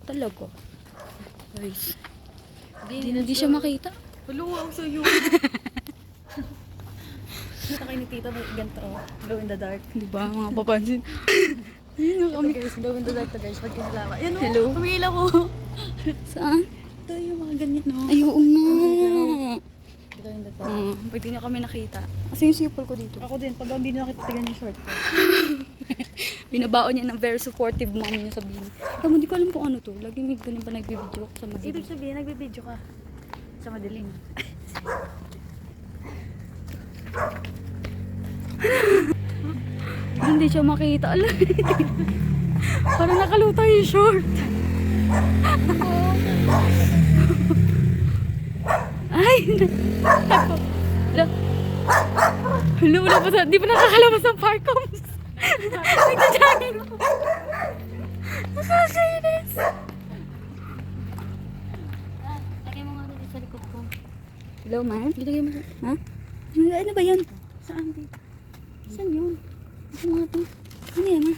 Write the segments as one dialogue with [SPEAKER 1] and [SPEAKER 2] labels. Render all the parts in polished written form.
[SPEAKER 1] talaga. Guys. Hindi siya makita.
[SPEAKER 2] Paluwa ako sa'yo. Kita kayo ni tita mo ganito. Glow in the dark.
[SPEAKER 1] Diba mga papansin? Ayun na kami.
[SPEAKER 2] Guys, glow in the dark to guys. Pag kinalawa. Ayan o.
[SPEAKER 1] Hello?
[SPEAKER 2] Tumila ko.
[SPEAKER 1] Saan?
[SPEAKER 2] Ito yung mga ganyan no.
[SPEAKER 1] Ay, oo nga.
[SPEAKER 2] Glow in the dark.
[SPEAKER 1] Pag di niya kami nakita. Kasi yung sipol ko dito.
[SPEAKER 2] Ako din. Pag hindi na nakita tignan yung short ko.
[SPEAKER 1] Binabaon niya ng very supportive mom niya sabihin. Tama, hindi ko alam kung ano to. Lagi may ganun pa nagbibideo ako sa madilim.
[SPEAKER 2] Ibig sabihin, nagbibideo ka. Sa madilim.
[SPEAKER 1] Hindi siya makita. Alam. Parang nakaluta yung short. Ay! Hala. Hala, wala pa sa... Di pa nakakalabas ng parkoms. Nagja-jogging ako. Nakakainis.
[SPEAKER 2] Lagay mo nga dito sa likod ko.
[SPEAKER 1] Hello, ma'am?
[SPEAKER 2] Ilagay mo.
[SPEAKER 1] Ha? Ano ba yan?
[SPEAKER 2] Saan dito?
[SPEAKER 1] Saan yun? Ito mga to. Ano yan, ma?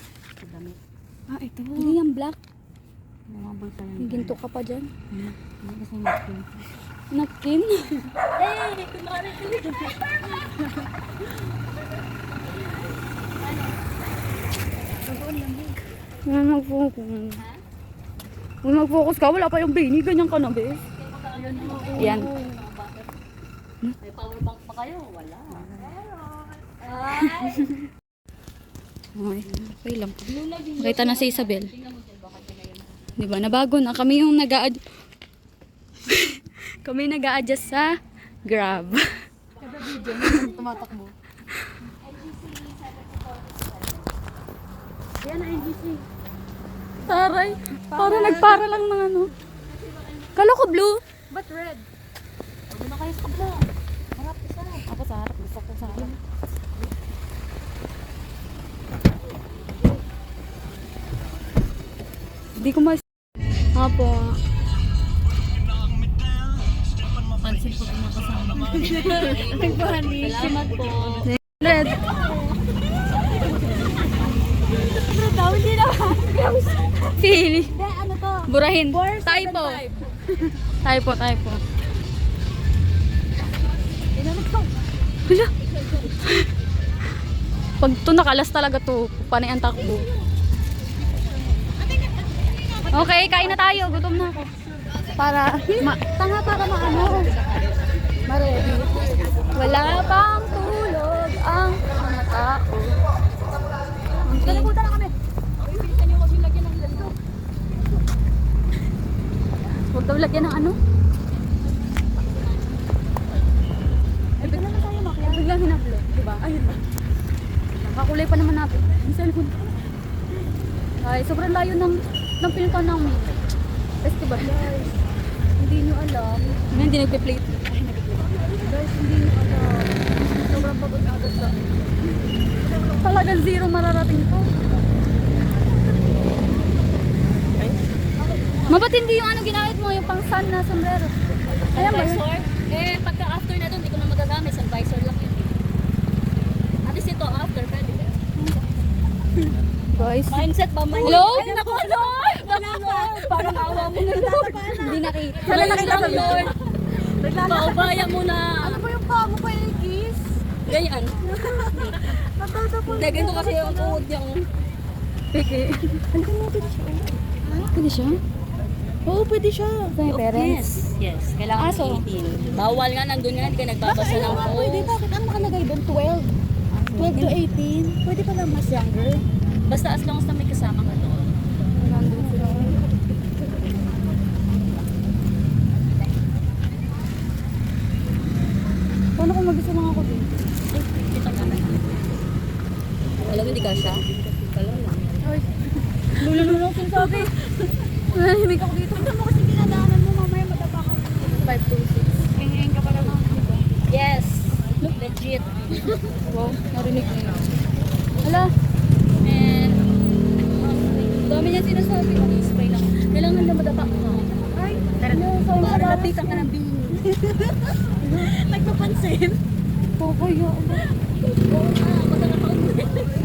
[SPEAKER 2] Damit.
[SPEAKER 1] Ah, ito. Hindi yan black.
[SPEAKER 2] Namabol pa lang.
[SPEAKER 1] May ginto ka pa dyan.
[SPEAKER 2] Hindi kasi napkin.
[SPEAKER 1] Napkin?
[SPEAKER 2] Hey! Kumari ko dito.
[SPEAKER 1] Huwag mag-focus. Huwag mag-focus ka. Wala pa yung bini. Ganyan ka na, be. Yan.
[SPEAKER 2] May power bank pa kayo? Wala.
[SPEAKER 1] Okay lang. Makita na si Isabel. Diba? Nabago na. Kami yung kami nag-a-adjust sa Grab.
[SPEAKER 2] Kada video, may tumatakbo. Yan na NGC.
[SPEAKER 1] Taray. Para nagpara lang ng ano. Kala ko blue.
[SPEAKER 2] But red. Huwag na kayo sa kabla. Harap isa. Ako sa harap. Gusto ko sa harap.
[SPEAKER 1] Hindi ko mas... Apo.
[SPEAKER 2] Pansin ko kung makasama. Nagpahani. Salamat po.
[SPEAKER 1] Red.
[SPEAKER 2] Pero daw, hindi naman.
[SPEAKER 1] Pili.
[SPEAKER 2] Hindi, ano to?
[SPEAKER 1] Burahin. Typo. Typo.
[SPEAKER 2] Inanap ko.
[SPEAKER 1] Hala. Pag to nakalas talaga to, panay ang takbo. Okay, kain na tayo. Gutom na ako. Tanga para maano. Ma-ready. Wala pang tulog ang mga tao.
[SPEAKER 2] Kalimutan na kami.
[SPEAKER 1] Huwag daw lagyan ng ano.
[SPEAKER 2] Ito naman tayo makaya.
[SPEAKER 1] Biglang hinablo, diba? Ayun ba? Nakakulay pa naman natin. Ang cellphone. Ay, sobrang layo ng pinuntahan namin. Festival.
[SPEAKER 2] Guys, hindi nyo alam.
[SPEAKER 1] Hindi nagpe-plate.
[SPEAKER 2] Guys, hindi nyo alam. Sobrang pagod agad sa
[SPEAKER 1] Talagang zero mararating to. Ba't hindi yung ano ginamit mo, yung pang sun na sombrero? Ayan ba yun?
[SPEAKER 2] Visor? Eh, pagka after na doon, hindi ko na magagamit. Sa visor lang yun. At least ito, after, pwede.
[SPEAKER 1] Guys.
[SPEAKER 2] Mindset ba?
[SPEAKER 1] Hello?
[SPEAKER 2] Ay, naku, Lord! Wala ka! Parang awa mo na, Lord.
[SPEAKER 1] Hindi nakita.
[SPEAKER 2] Wala nakita sa Lord. Paubaya mo na.
[SPEAKER 3] Ano ba yung paa mo pa yung kiss?
[SPEAKER 2] Ganyan.
[SPEAKER 3] Natatapon.
[SPEAKER 2] Hindi, ganito kasi yung tuhod niyang...
[SPEAKER 1] Peke. Pwede siya?
[SPEAKER 3] Oo, pwede siya.
[SPEAKER 1] Sa may parents?
[SPEAKER 2] Yes. Kailangan
[SPEAKER 1] Aso?
[SPEAKER 2] 18. Bawal nga, nandun nga, hindi ka nagbabasa ng
[SPEAKER 3] Pwede,
[SPEAKER 2] post.
[SPEAKER 3] bakit? Ano nakalagay doon? 12. 12 to 18. Pwede pala mas younger.
[SPEAKER 2] Basta as long as na may kasama ka doon.
[SPEAKER 1] Paano kung mag-isa lang ako din?
[SPEAKER 2] Kita ka na. Alam mo, hindi ka siya? Alam lang.
[SPEAKER 1] Lululunok yung sabi. Nanahimik ako dito.
[SPEAKER 3] Ito mo kasi dinadaanan mo, mamaya mataba ka.
[SPEAKER 1] 526. Hing-hing ka pa naman.
[SPEAKER 2] Yes. Legit.
[SPEAKER 1] Wow, narinig na yun. Hala,
[SPEAKER 2] And,
[SPEAKER 1] dami niya sinasabi.
[SPEAKER 2] spray lang. Kailangan na madapa ka.
[SPEAKER 3] Ay,
[SPEAKER 2] Tara na.
[SPEAKER 3] sorry,
[SPEAKER 2] Para
[SPEAKER 3] parang-
[SPEAKER 2] lapitan ka ng bini.
[SPEAKER 3] nagpapansin.
[SPEAKER 1] Popoy,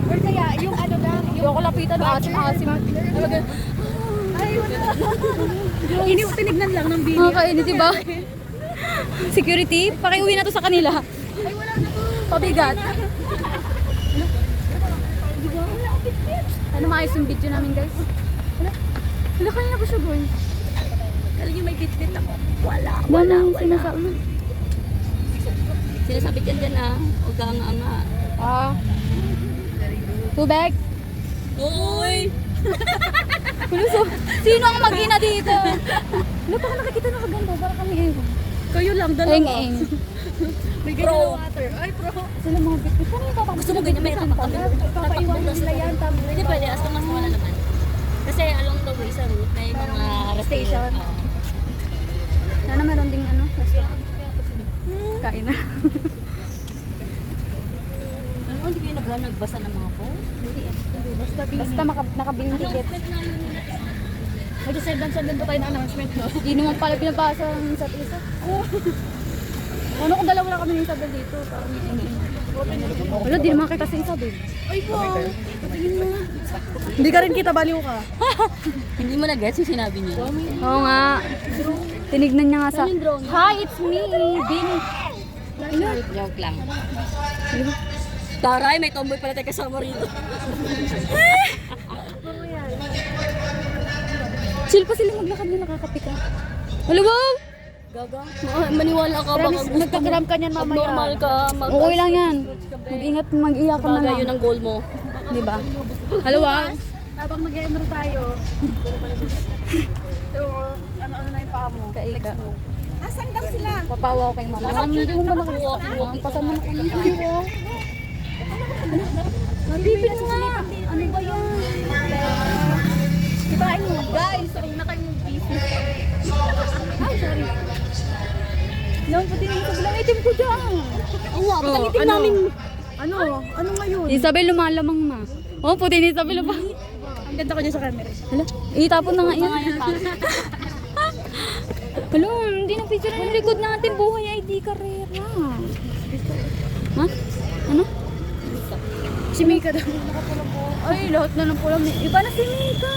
[SPEAKER 3] Or kaya, yung ano lang,
[SPEAKER 1] Yung ako lapitan, asim-asim.
[SPEAKER 3] ay, wala. Tinignan lang ng video.
[SPEAKER 1] Mga kainit, diba? Security, pakiuwi na to sa kanila. Pabigat. Ano maayos yung video namin, guys? Wala kanina ba siya, boy?
[SPEAKER 2] Alam niyo may bit-bit ako. Wala.
[SPEAKER 1] Sinasabi.
[SPEAKER 2] Sinasabit yan dyan ah. Huwag kang ama.
[SPEAKER 1] Ah. Tubig.
[SPEAKER 2] Uy!
[SPEAKER 1] Kuluso. Sino ang mag-ina dito? Wala pa ka nakikita na kaganda. Para kami ewan.
[SPEAKER 3] Kayo lang, dalawa.
[SPEAKER 1] Eng-eng.
[SPEAKER 3] May ganyan na water. Ay, pro.
[SPEAKER 1] Sila mga bit-bit. Ano yung tatakbo?
[SPEAKER 2] Gusto mo ganyan, may tapak kami.
[SPEAKER 3] Papaiwan nila yan.
[SPEAKER 2] Hindi pwede, as long as wala naman. Kasi along the way sa route, may mga
[SPEAKER 1] station.
[SPEAKER 2] Oo.
[SPEAKER 1] Sana meron ding ano, restaurant. Kain na.
[SPEAKER 2] Ano, hindi kayo nagbasa ng mga phone?
[SPEAKER 1] Basta nakabili ng ticket.
[SPEAKER 3] Mag-send pa tayo ng announcement, no?
[SPEAKER 1] Hindi naman pala pinabasa ng isa't isa. Ano kung dalawa lang kami ng Isabel dito? Parang wala, di naman kita si Isabel.
[SPEAKER 3] Ay po. Hindi ka rin kita, baliw ka.
[SPEAKER 2] Hindi mo na-gets yung sinabi niya.
[SPEAKER 1] Oo nga. Tinignan niya nga sa... Hi, it's me, Bini.
[SPEAKER 2] Joke lang. Taray, may tomboy pala tayo kasama rito.
[SPEAKER 1] Chill pa sila maglakad na nakakapi ka. Hello, wow!
[SPEAKER 2] Gaga. Maniwala ka baka gusto
[SPEAKER 3] Nagka-gram ka niyan mamaya.
[SPEAKER 2] normal ka.
[SPEAKER 1] Okay lang yan. Mag-ingat, mag-iyak ka na
[SPEAKER 2] Baga
[SPEAKER 1] lang.
[SPEAKER 2] yun ang goal mo.
[SPEAKER 1] Di ba? Hello, wow!
[SPEAKER 3] Habang mag-enro tayo. So, ano na yung paa mo?
[SPEAKER 1] Kaika.
[SPEAKER 3] Asan daw sila?
[SPEAKER 1] Papawa ko kay mama. Hindi mo ba nakakita? Ang pasama na kami. Bibig nga! Ano ba yan? Ibahin mo. Guys, sorry na kayo busy. Ay, sorry. Lang pati yung sobrang itim ko dyan.
[SPEAKER 2] Oo nga, ba't ang itim namin?
[SPEAKER 3] Ano? Ano ngayon?
[SPEAKER 1] Isabel, lumalamang na. Oh, puti ni Isabel ba?
[SPEAKER 3] Ang ganda ko dyan sa camera.
[SPEAKER 1] Hala, itapon na nga yan. Hala, hindi na picture yung likod natin. Buhay ID karera. Ha? Ano?
[SPEAKER 3] Si Mika daw.
[SPEAKER 1] Ay, lahat na ng pulang. Iba na si Mika.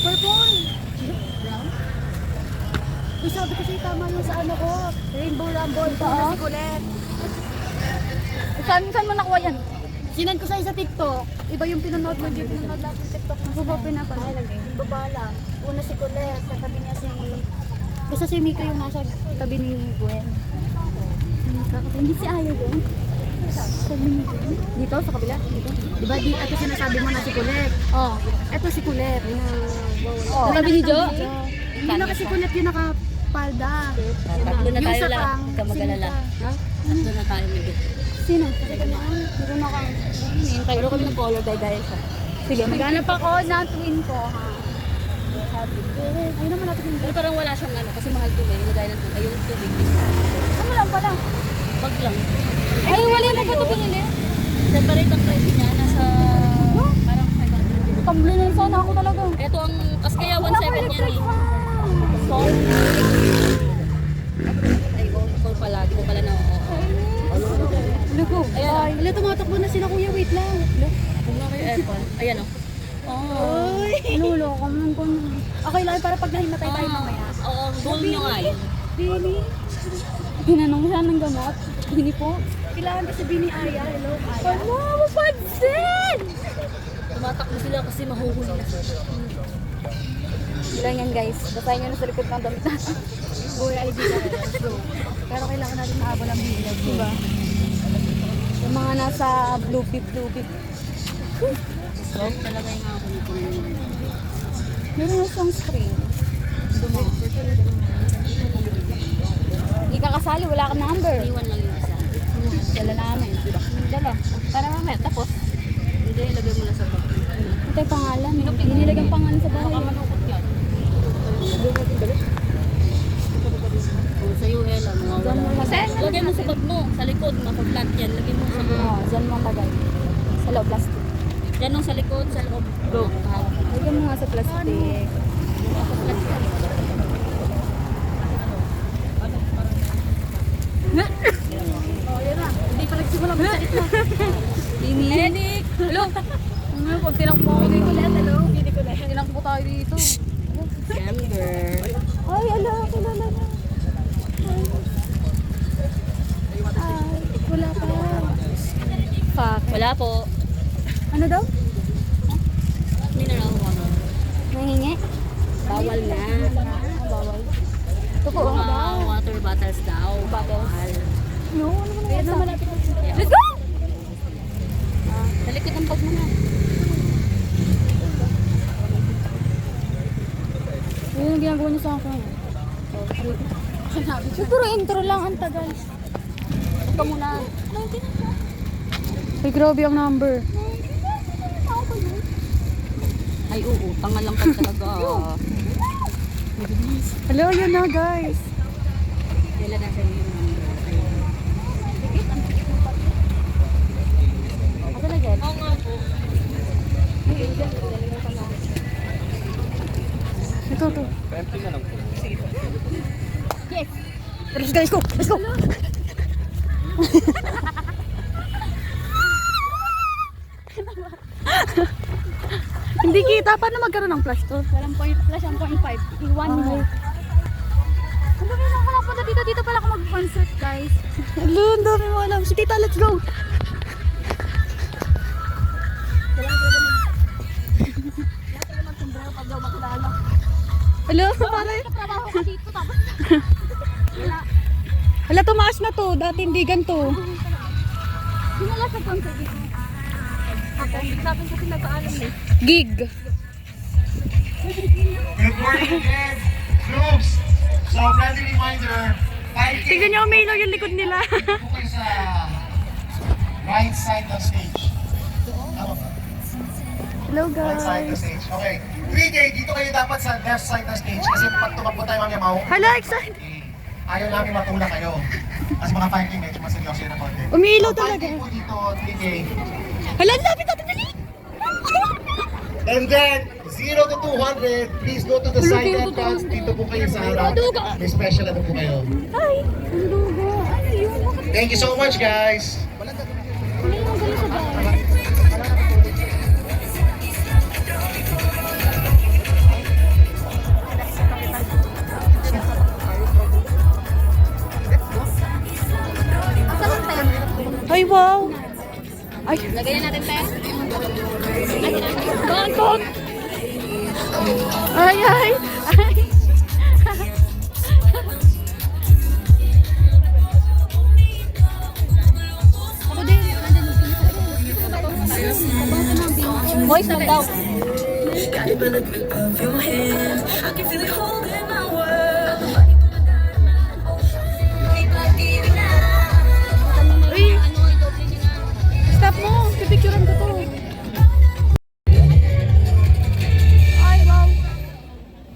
[SPEAKER 1] Purple.
[SPEAKER 3] Uy, sabi ko sa'yo tama yung sa ano ko. Rainbow Rumble.
[SPEAKER 1] Oo.
[SPEAKER 3] Si Colette.
[SPEAKER 1] Saan mo nakuha yan?
[SPEAKER 3] Sinan ko sa'yo sa TikTok. Iba yung pinanood mo. Yung pinanood lahat sa TikTok.
[SPEAKER 1] Ako ba pinapanood?
[SPEAKER 3] Baba lang. Una si Colette. Sa tabi niya si... Basta si Mika yung nasa tabi ni Gwen.
[SPEAKER 1] Hindi si Ayo doon. Sabi ni Gwen. Dito, sa kabila? Dito?
[SPEAKER 3] Diba di, ito sinasabi mo na si Colette.
[SPEAKER 1] Oo.
[SPEAKER 3] Ito si Colette.
[SPEAKER 1] Sa tabi ni Jo?
[SPEAKER 3] Hindi na kasi Colette yung nakapalda.
[SPEAKER 2] Tatlo na
[SPEAKER 3] Yung
[SPEAKER 2] tayo
[SPEAKER 3] isa
[SPEAKER 2] lang.
[SPEAKER 3] pang,
[SPEAKER 2] Huwag ka magalala.
[SPEAKER 1] Ha?
[SPEAKER 2] Tatlo na tayo may bit.
[SPEAKER 1] Sino? Hindi ko na kang...
[SPEAKER 2] Pero kami ng color dahil sa.
[SPEAKER 1] Sige, maghanap ako ng twin ko, ha? Ayun naman natin yung...
[SPEAKER 2] Pero parang wala siyang ano, kasi mahal tubig. Lagay ng tubig. Ayun tubig.
[SPEAKER 1] Ano lang pala?
[SPEAKER 2] Pag lang.
[SPEAKER 1] Ay, wala mo ba ito pinili?
[SPEAKER 2] Separate ang price niya. Nasa parang 500.
[SPEAKER 1] Tumbler na sana ako talaga.
[SPEAKER 2] Ito ang, kasi kaya 1.7 yan eh. Sol. Ay, call pala. Di ko pala na oo.
[SPEAKER 1] Lugo.
[SPEAKER 2] Ayan.
[SPEAKER 3] Wala, tumatakbo na sila kuya. Wait lang.
[SPEAKER 2] Kung nga kayo aircon. Ayan o. Oh.
[SPEAKER 1] Lulo ko man ko.
[SPEAKER 3] Okay lang, para pag nahimatay tayo mamaya.
[SPEAKER 2] Oo, goal nyo nga yun.
[SPEAKER 3] Bini.
[SPEAKER 1] Hinanong siya ng gamot. Hindi po.
[SPEAKER 3] Kailangan kasi Bini Aya. Hello, Aya.
[SPEAKER 1] Ano? Mapansin!
[SPEAKER 2] Tumatakbo sila kasi mahuhuli na sila.
[SPEAKER 1] Ilan yan guys. Basahin nyo na sa likod ng damit natin.
[SPEAKER 3] Buhay ID na. Let's go. Pero kailangan natin maabot ang Bini.
[SPEAKER 1] Diba? Yung mga nasa blue beep.
[SPEAKER 2] So, talaga yung ako nito.
[SPEAKER 1] Meron na siyang screen. Hindi ka kasali, wala kang number.
[SPEAKER 2] Iwan lang yung isa.
[SPEAKER 1] Dala namin.
[SPEAKER 2] Dala. Para mamaya. Tapos, hindi ilagay mo lang sa bag.
[SPEAKER 1] Ito yung pangalan. Hindi nilagyan pangalan sa bahay.
[SPEAKER 2] Manukot yan. Sa UL, mga wala.
[SPEAKER 1] Kasi,
[SPEAKER 2] Lagay mo sa bag mo. Sa likod, mapag-plant yan. Lagay mo sa bag.
[SPEAKER 1] Oo, dyan mo tagay. Sa loob plastic.
[SPEAKER 2] Yan nung sa likod, sa loob. Go.
[SPEAKER 1] Lagyan mo nga sa plastic.
[SPEAKER 3] Oh, yan na. Hindi pa nagsimula. Masakit na.
[SPEAKER 1] Ini.
[SPEAKER 2] Eric!
[SPEAKER 1] Hello? Ano, pag tinakbo ako dito.
[SPEAKER 3] Hello. Bini ko na.
[SPEAKER 1] Tinakbo tayo dito.
[SPEAKER 2] Yan, Wala po.
[SPEAKER 1] Ano daw?
[SPEAKER 2] Mineral water.
[SPEAKER 1] Nangingi?
[SPEAKER 2] Bawal na.
[SPEAKER 1] Bawal. Totoo
[SPEAKER 2] Mga
[SPEAKER 1] daw.
[SPEAKER 2] water bottles daw. Bawal.
[SPEAKER 1] No, ano naman malapit na.
[SPEAKER 2] Yeah.
[SPEAKER 1] Let's go!
[SPEAKER 2] Sa likod ng bag mo na.
[SPEAKER 1] Yun yung ginagawa niya sa akin. Siguro intro lang, ang tagal.
[SPEAKER 2] Ito muna.
[SPEAKER 1] Ay, grabe ang number.
[SPEAKER 2] Ay, oo. Tanga lang ka talaga.
[SPEAKER 1] Hello, yun na guys.
[SPEAKER 2] Kailan na sa'yo yung number?
[SPEAKER 1] Ako na dyan.
[SPEAKER 2] Oo nga po.
[SPEAKER 1] Ito. Yes. Let's go, let's go. Let's go. Hindi kita. Paano magkaroon ng flash to?
[SPEAKER 3] Walang point, plus 1.5. Iwan mo.
[SPEAKER 1] Ang dami na wala punta dito. Dito pala ako mag-concert, guys. Hello, ang dami mo alam. Si Tita, let's go. Hello, pare.
[SPEAKER 3] Trabaho ko dito tapos
[SPEAKER 1] Hala, tumaas na to. Dati hindi ganito.
[SPEAKER 3] dinala sa concert dito. Ako, sabi ko pinagpaalam eh.
[SPEAKER 1] Gig.
[SPEAKER 4] Good morning again, troops. So, friendly reminder, 5K.
[SPEAKER 1] Tignan niyo, umiilaw yung likod nila.
[SPEAKER 4] Po kayo sa right side ng stage. Tama ba?
[SPEAKER 1] Hello,
[SPEAKER 4] Right side ng
[SPEAKER 1] guys.
[SPEAKER 4] stage. Okay. 3K, dito kayo dapat sa left side ng stage. Kasi pag tumakbo tayo mamaya
[SPEAKER 1] Hala, excited.
[SPEAKER 4] ayaw namin matulak kayo. Kasi mga 5K medyo maseryoso yun ang konti.
[SPEAKER 1] Umiilaw
[SPEAKER 4] So,
[SPEAKER 1] talaga.
[SPEAKER 4] 5K po dito, 3K.
[SPEAKER 1] Hala, ang lapit natin. Dali.
[SPEAKER 4] And then, 0 to 200, please go to the side entrance. Dito po kayo sa harap. May special ano po kayo.
[SPEAKER 1] Ay, ang lugo. Ano yun?
[SPEAKER 4] Thank you so much, guys.
[SPEAKER 1] Ano yung galing sa bahay? Ay, wow! Ay,
[SPEAKER 2] Lagyan natin tayo.
[SPEAKER 1] bangkok! Ay, ay! Ay!
[SPEAKER 3] Ako din, nandun yung
[SPEAKER 2] Voice lang daw.
[SPEAKER 1] Uy! Stop mo! Pipicturean ko to. Ay, wow!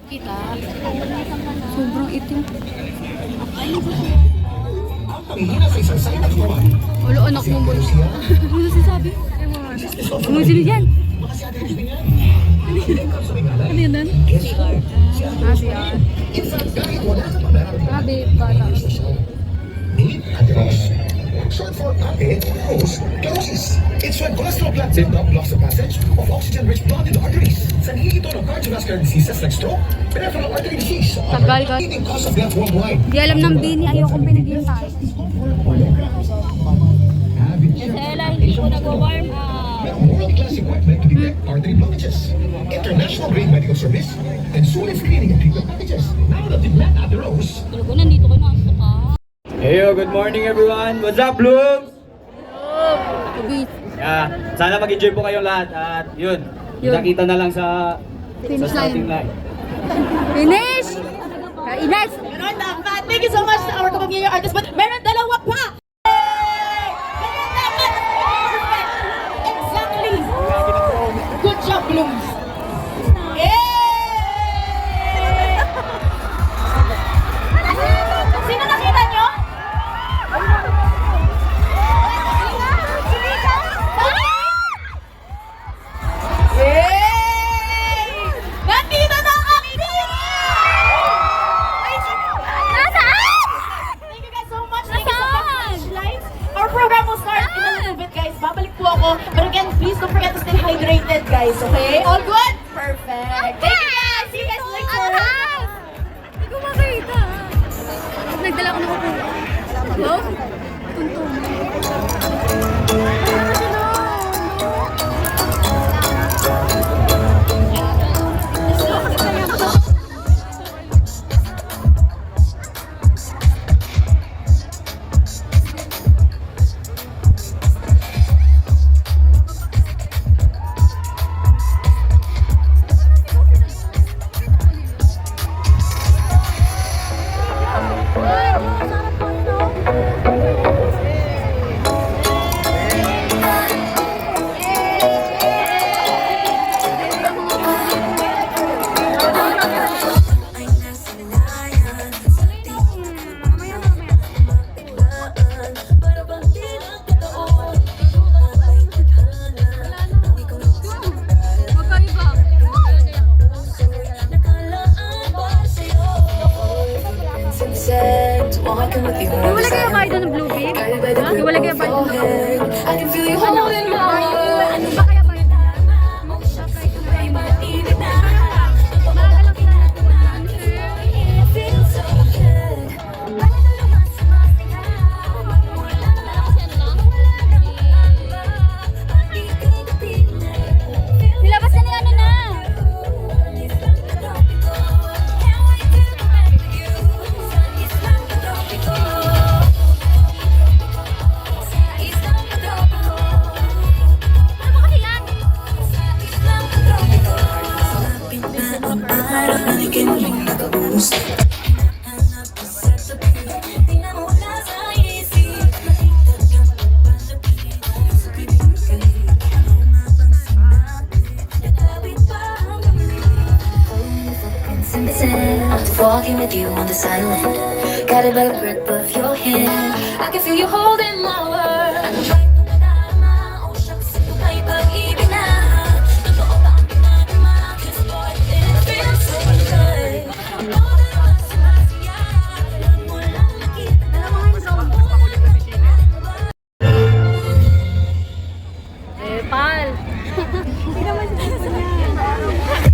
[SPEAKER 3] kita.
[SPEAKER 1] Sobrang itim.
[SPEAKER 3] Ulo, anak mo mo.
[SPEAKER 1] Ano sinasabi? Ano sino yan? Ano yun doon? Ah, CR. Ah, babe, bata.
[SPEAKER 5] Short for atherosclerosis. It's when cholesterol clots build up, blocks the passage of oxygen-rich blood in the arteries. Sanhi ito ng cardiovascular diseases like stroke, peripheral artery disease,
[SPEAKER 1] Tagal ka.
[SPEAKER 5] leading cause of death worldwide.
[SPEAKER 1] Di alam ng bini, ayokong pinaghintay.
[SPEAKER 2] Ella, hindi ko nag-warm up.
[SPEAKER 5] World-class equipment to detect artery blockages. International-grade medical service and soon screening and treatment packages. Now that you've met Atheros,
[SPEAKER 2] Talaga, nandito ko na ang ka.
[SPEAKER 6] Heyo, good morning everyone. What's up, Blooms? Yeah, sana mag-enjoy po kayong lahat at yun, nakita na lang sa starting line.
[SPEAKER 1] Finish! Ines!
[SPEAKER 3] Thank you so much sa our kapamilya artist. But meron dalawa pa! Exactly! Good job, Blooms! Sino nakita nyo? Nandito na ang aking team! Nasaan? Thank you guys so much. Thank you so much. Live. Our program will start in a little bit, guys. Babalik po ako. But again, please don't forget to stay hydrated, guys. Okay? All good? Perfect. Thank you guys. See you guys later.
[SPEAKER 1] Hindi ko makita. Nagdala ko na ko po. Hello? Tuntun. Ano sila?
[SPEAKER 7] walking with you on the
[SPEAKER 1] Wala kayo
[SPEAKER 7] silent.
[SPEAKER 1] kayo doon ng Blue Big?
[SPEAKER 7] Guided by the grip
[SPEAKER 1] Wala kayo
[SPEAKER 7] of
[SPEAKER 1] ba
[SPEAKER 7] your
[SPEAKER 1] doon?
[SPEAKER 7] hand. I can feel you
[SPEAKER 1] Ano?
[SPEAKER 7] holding my heart.
[SPEAKER 1] Ano ba kaya ba yun? Nilabas na ni ano na. Ano ba kasi yan?
[SPEAKER 7] After walking with you on the silent, guided by the grip of your hand, I can feel you holding my world. Ano ba itong nadama? Oh shucks, ito ba'y pag-ibig na? Totoo ba ang pinadama? 'Cause boy, it feels so good. All the ones who masaya, doon mo lang nakita na
[SPEAKER 1] Eh, pal. Hindi naman siya niya.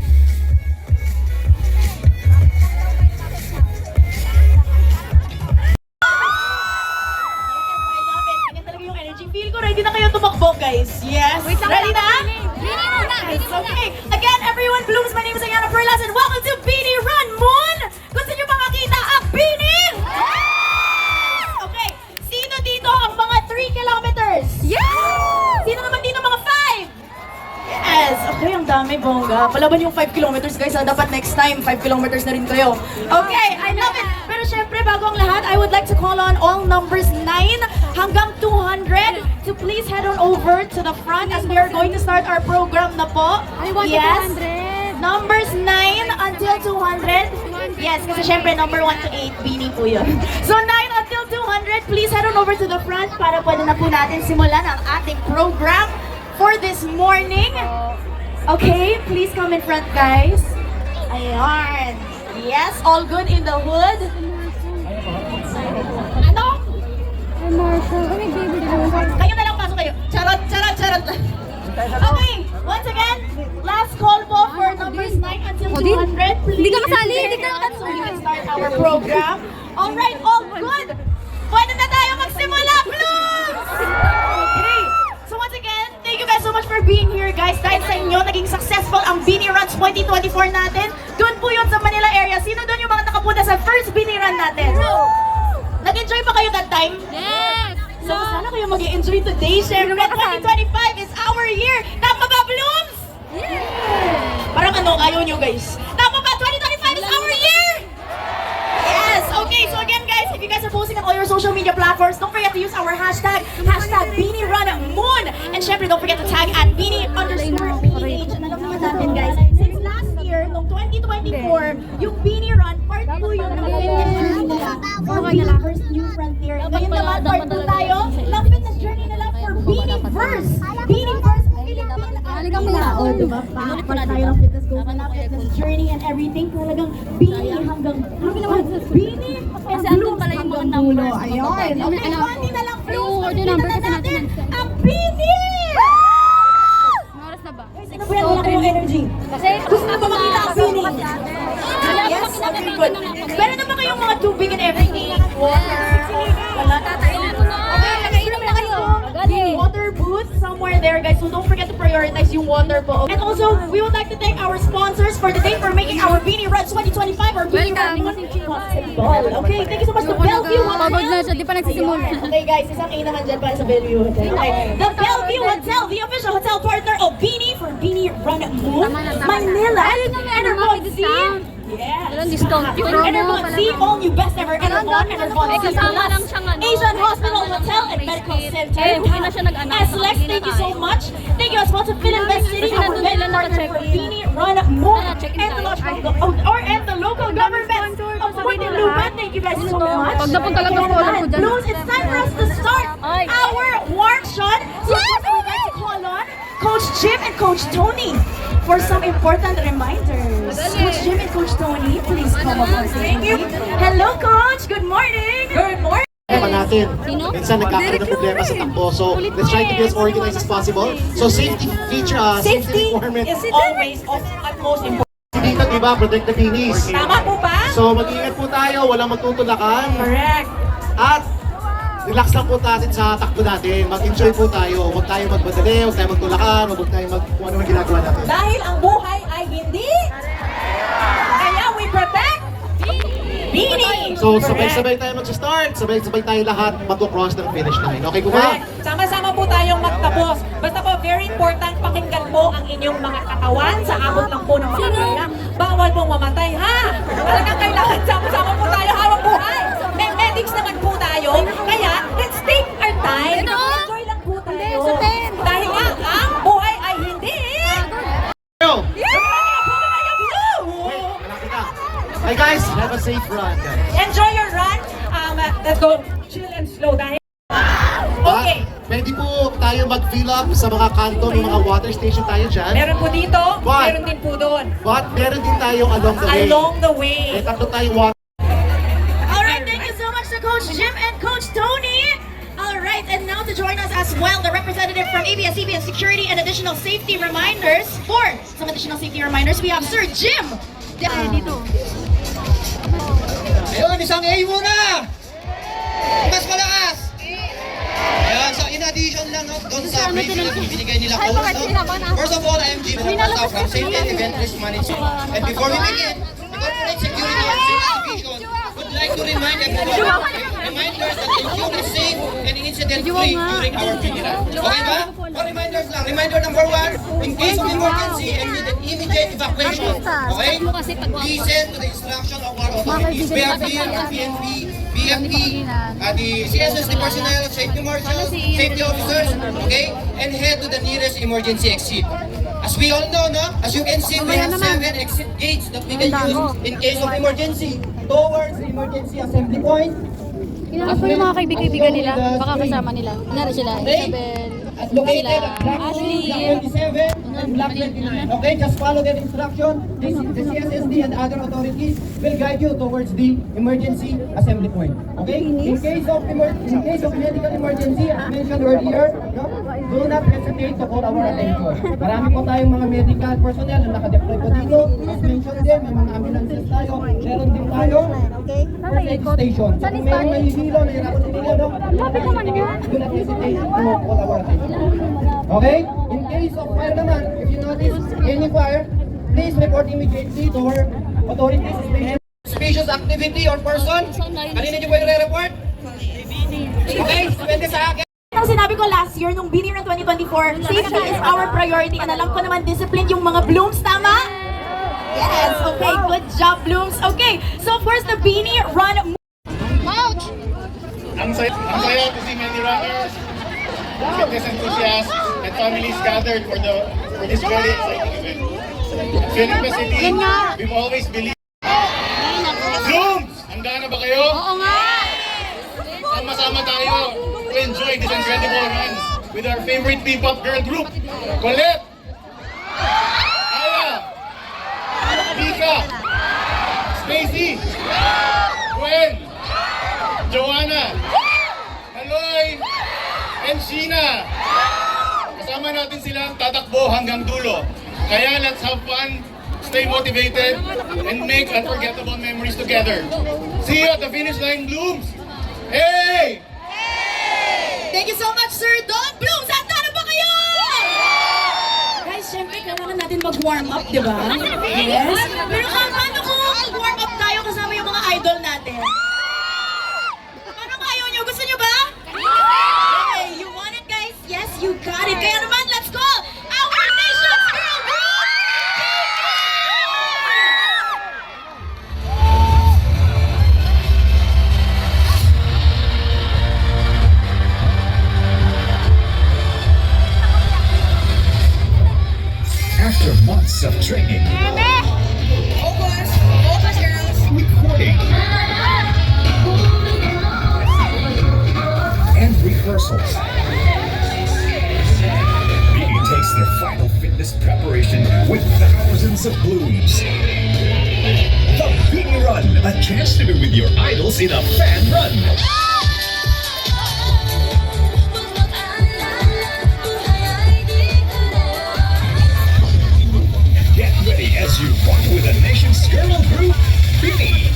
[SPEAKER 3] I love it. Ganyan talaga yung energy. Feel ko ready na kayo tumakbo, guys. Yes. Ready na? Yes. Okay. Again, everyone, Blooms, my name is Ayana Perlas and welcome to Beanie Run Moon! Gusto niyo ba makita ang Beanie? Yes! Okay. Sino dito ang mga 3 kilometers?
[SPEAKER 1] Yeah!
[SPEAKER 3] Sino naman dito mga 5? Yes! Okay, ang dami, bongga. Palaban yung 5 kilometers, guys. Dapat next time, 5 kilometers na rin kayo. Okay, I love it. Pero syempre, bago ang lahat, I would like to call on all numbers 9 hanggang 200 to please head on over to the front as we are going to start our program na po.
[SPEAKER 1] I want
[SPEAKER 3] Yes.
[SPEAKER 1] 200.
[SPEAKER 3] Numbers 9 until 200. Yes, kasi syempre number 1 to 8, Beanie po yun. So 9 until 200, please head on over to the front para pwede na po natin simulan ang ating program for this morning. Okay, please come in front, guys. Ayan. Yes, all good in the hood. Ano?
[SPEAKER 1] Ay, Marshall. Ano yung baby doon?
[SPEAKER 3] Kayo na lang, pasok kayo. Charot, charot, charot. Okay, once again, last call po for numbers 9 until 200.
[SPEAKER 1] Hindi ka kasali, hindi ka
[SPEAKER 3] So we can start our program. Alright, all good. Pwede na tayo magsimula, Blooms! Okay. So once again, thank you guys so much for being here, guys. Dahil sa inyo, naging successful ang Beanie Runs 2024 natin. Doon po yun sa Manila area. Sino doon yung mga nakapunta sa first Beanie Run natin? Nag-enjoy pa kayo that time?
[SPEAKER 1] Yes!
[SPEAKER 3] So, sana kayo mag-enjoy today. Siyempre, 2025 is our year. Tama ba, Blooms? Parang ano, ayaw nyo, guys. Tama ba? 2025 is our year? Yes! Okay, so again, guys, if you guys are posting on all your social media platforms, don't forget to use our hashtag BeanieRunMoon. And syempre, don't forget to tag at Beanie_PH. And alam naman natin, guys, since last year, noong 2024, yung Beanie Run, part 2 yun ng fitness journey nila. For Beanie First New Frontier. Ngayon naman, part 2 tayo ng fitness journey nila for Beanieverse. Beanieverse, Philippine tao, diba? Part tayo ng fitness go, fitness journey and everything. Talagang Beanie hanggang, Beanie and Blooms hanggang dulo. Ayun. Okay, konti na lang, Blooms.
[SPEAKER 1] order number
[SPEAKER 3] Kita
[SPEAKER 1] kasi
[SPEAKER 3] na
[SPEAKER 1] natin
[SPEAKER 3] natin ang Beanie!
[SPEAKER 1] Anong oras na ba?
[SPEAKER 3] Guys, ano ba yan? Wala kayong energy.
[SPEAKER 1] Kasi
[SPEAKER 3] Gusto na ba makita ang Beanie? Yes, okay, good. Meron na ba kayong mga tubig and everything? Water? Wala. Okay, nag-inom na kayo. The water booth somewhere there, guys. So don't forget to prioritize yung water po. And also, we would like to thank our sponsors for the day for making our Beanie Runs 2025 or Beanie Run Basketball. Okay, thank you so much to Bellevue
[SPEAKER 1] Babag na
[SPEAKER 3] Hotel.
[SPEAKER 1] siya, di pa nagsisimula.
[SPEAKER 3] Okay guys, isang A naman dyan para sa Bellevue Hotel. Okay. The Bellevue Hotel, the official hotel partner of Beanie for Beanie Run Moon, Manila, Enervon C. Yes.
[SPEAKER 1] Walang discount yun.
[SPEAKER 3] Enervon C, all new best ever Enervon, Enervon C
[SPEAKER 2] kasama lang
[SPEAKER 3] Plus,
[SPEAKER 2] siyang ano,
[SPEAKER 3] Asian Hospital Hotel and Medical Center.
[SPEAKER 2] hindi na siya nag-announce.
[SPEAKER 3] SLEX, thank you so much. Thank you as well to Philinvest City, our
[SPEAKER 2] nandun
[SPEAKER 3] best
[SPEAKER 2] sila
[SPEAKER 3] partner
[SPEAKER 2] naka-check
[SPEAKER 3] for
[SPEAKER 2] in.
[SPEAKER 3] Beanie Run Moon,
[SPEAKER 2] check-in
[SPEAKER 3] and the
[SPEAKER 2] tayo.
[SPEAKER 3] and the local government of Guadalupe. Thank you guys so much.
[SPEAKER 1] Pag napun talaga
[SPEAKER 3] Kaya
[SPEAKER 1] po, alam
[SPEAKER 3] naman,
[SPEAKER 1] ko dyan.
[SPEAKER 3] Blooms, it's time for us to start
[SPEAKER 2] Ay.
[SPEAKER 3] our warm shot. So first, we would like to call on Coach Jim and Coach Tony for some important reminders. course, Coach Jim and Coach Tony, please come up on stage. Hello, Coach! Good morning! Good morning!
[SPEAKER 4] Problema natin. Minsan nagkakaroon ng problema sa takbo. So, let's try to be as organized as possible. So, safety feature, safety requirement.
[SPEAKER 3] is always of utmost importance.
[SPEAKER 4] Dito, di ba, protect the finish.
[SPEAKER 3] Tama po ba?
[SPEAKER 4] So, mag-ingat po tayo, walang magtutulakan.
[SPEAKER 3] Correct.
[SPEAKER 4] At, relax lang po tayo sa takbo natin. Mag-enjoy po tayo. Huwag tayo magmadali, huwag tayo magtulakan, huwag tayo kung ano ang ginagawa natin.
[SPEAKER 3] Dahil ang buhay ay hindi, kaya we protect Bini!
[SPEAKER 4] So, sabay-sabay tayo mag-start, sabay-sabay tayo lahat mag-cross ng finish line. Okay po ba?
[SPEAKER 3] Correct. Sama-sama po tayong magtapos. Basta po, very important, pakinggan po ang inyong mga katawan sa abot lang po ng mga kaya. Bawal pong mamatay, ha? Talagang kailangan sama-sama po tayo hawak buhay. May medics naman po tayo. Kaya, let's take our time. Enjoy lang po tayo. Dahil nga, ang buhay ay hindi.
[SPEAKER 4] Go!
[SPEAKER 3] Yeah!
[SPEAKER 4] Malapit ka. Hey guys, have a safe run, guys.
[SPEAKER 3] Enjoy your run. Let's go chill and slow dahil. Okay.
[SPEAKER 4] Pwede po tayo mag-fill up sa mga kanto, may mga water station tayo dyan.
[SPEAKER 3] Meron po dito,
[SPEAKER 4] What?
[SPEAKER 3] meron din po doon.
[SPEAKER 4] But meron din tayong along the way.
[SPEAKER 3] Along the
[SPEAKER 4] May
[SPEAKER 3] way.
[SPEAKER 4] tatlo tayong water.
[SPEAKER 3] Alright, thank you so much to Coach Jim and Coach Tony. Alright, and now to join us as well, the representative from ABS-CBN Security and Additional Safety Reminders. For some additional safety reminders, we have Sir Jim. Dito.
[SPEAKER 8] Ayun, isang A muna! Mas malakas! Ayan, so in addition lang no, doon sa briefing na binigay nila coach, no? First of all, I am Jim Zapata from Safety and Event Risk Management. And before we begin, the Corporate Security and Safety Division would like to remind everyone, reminders that ensure is safe and incident-free during our funeral. Okay ba? O reminders lang. Reminder number 1, in case of emergency and needed immediate evacuation, okay? Listen to the instruction of our authorities. We have here our PNP, BFP, the CSSD personnel, safety marshals, safety officers, okay? And head to the nearest emergency exit. As we all know, no? As you can see, we have 7 exit gates that we can use in case of emergency. Towards the emergency assembly point.
[SPEAKER 1] Kinakas po yung mga kaibigan nila, baka kasama nila. Kunwari sila, Isabel,
[SPEAKER 8] At located
[SPEAKER 1] sila,
[SPEAKER 8] at Block
[SPEAKER 1] Ashley.
[SPEAKER 8] 27 and Block 29. Okay, just follow their instruction. The CSSD and other authorities will guide you towards the emergency assembly point. Okay? In case of medical emergency, as mentioned earlier, no, do not hesitate to call our attention. Marami po tayong mga medical personnel na nakadeploy po dito. As mentioned din, may mga ambulances tayo. Meron din tayo first aid station. So kung mayroong nahihilo, nahihirapan sa hilo, no? Do not hesitate to call our attention. Okay? In case of fire naman, if you notice any fire, please report immediately to our authorities. Suspicious activity or person, kanina niyo ba yung re-report? Okay, pwede sa akin.
[SPEAKER 3] Ang sinabi ko last year, nung Bini Run 2024, safety is our priority. And alam ko naman, discipline yung mga blooms, tama? Yes, okay, good job, blooms. Okay, so first the Bini Run.
[SPEAKER 9] Ang saya to see many runners, fitness enthusiasts, and families gathered for this very exciting event. Feeling the city, we've always believed. Blooms! Handa na ba kayo?
[SPEAKER 1] Oo nga!
[SPEAKER 9] Sama-sama tayo to enjoy this incredible run with our favorite P-pop girl group, Colette, Aya, Mika, Stacy, Gwen, Joanna, Aloy, and Sheena. Kasama natin silang tatakbo hanggang dulo. Kaya let's have fun, stay motivated, and make unforgettable memories together. See you at the finish line, Blooms! Hey!
[SPEAKER 3] Thank you so much, Sir Don Blooms. Handa na ba kayo? Guys, syempre, kailangan natin mag-warm up, di ba? Yes. Pero paano kung mag-warm up tayo kasama yung mga idol natin? Parang ayaw nyo? Gusto nyo ba? Okay, you want it, guys? Yes, you got it. Kaya naman, let's call our nation's girl group!
[SPEAKER 5] After months of training, recording, and rehearsals, BB takes their final fitness preparation with thousands of blooms. A chance to be with your idols in a fan run. Get ready as you rock with the nation's girl group, BINI.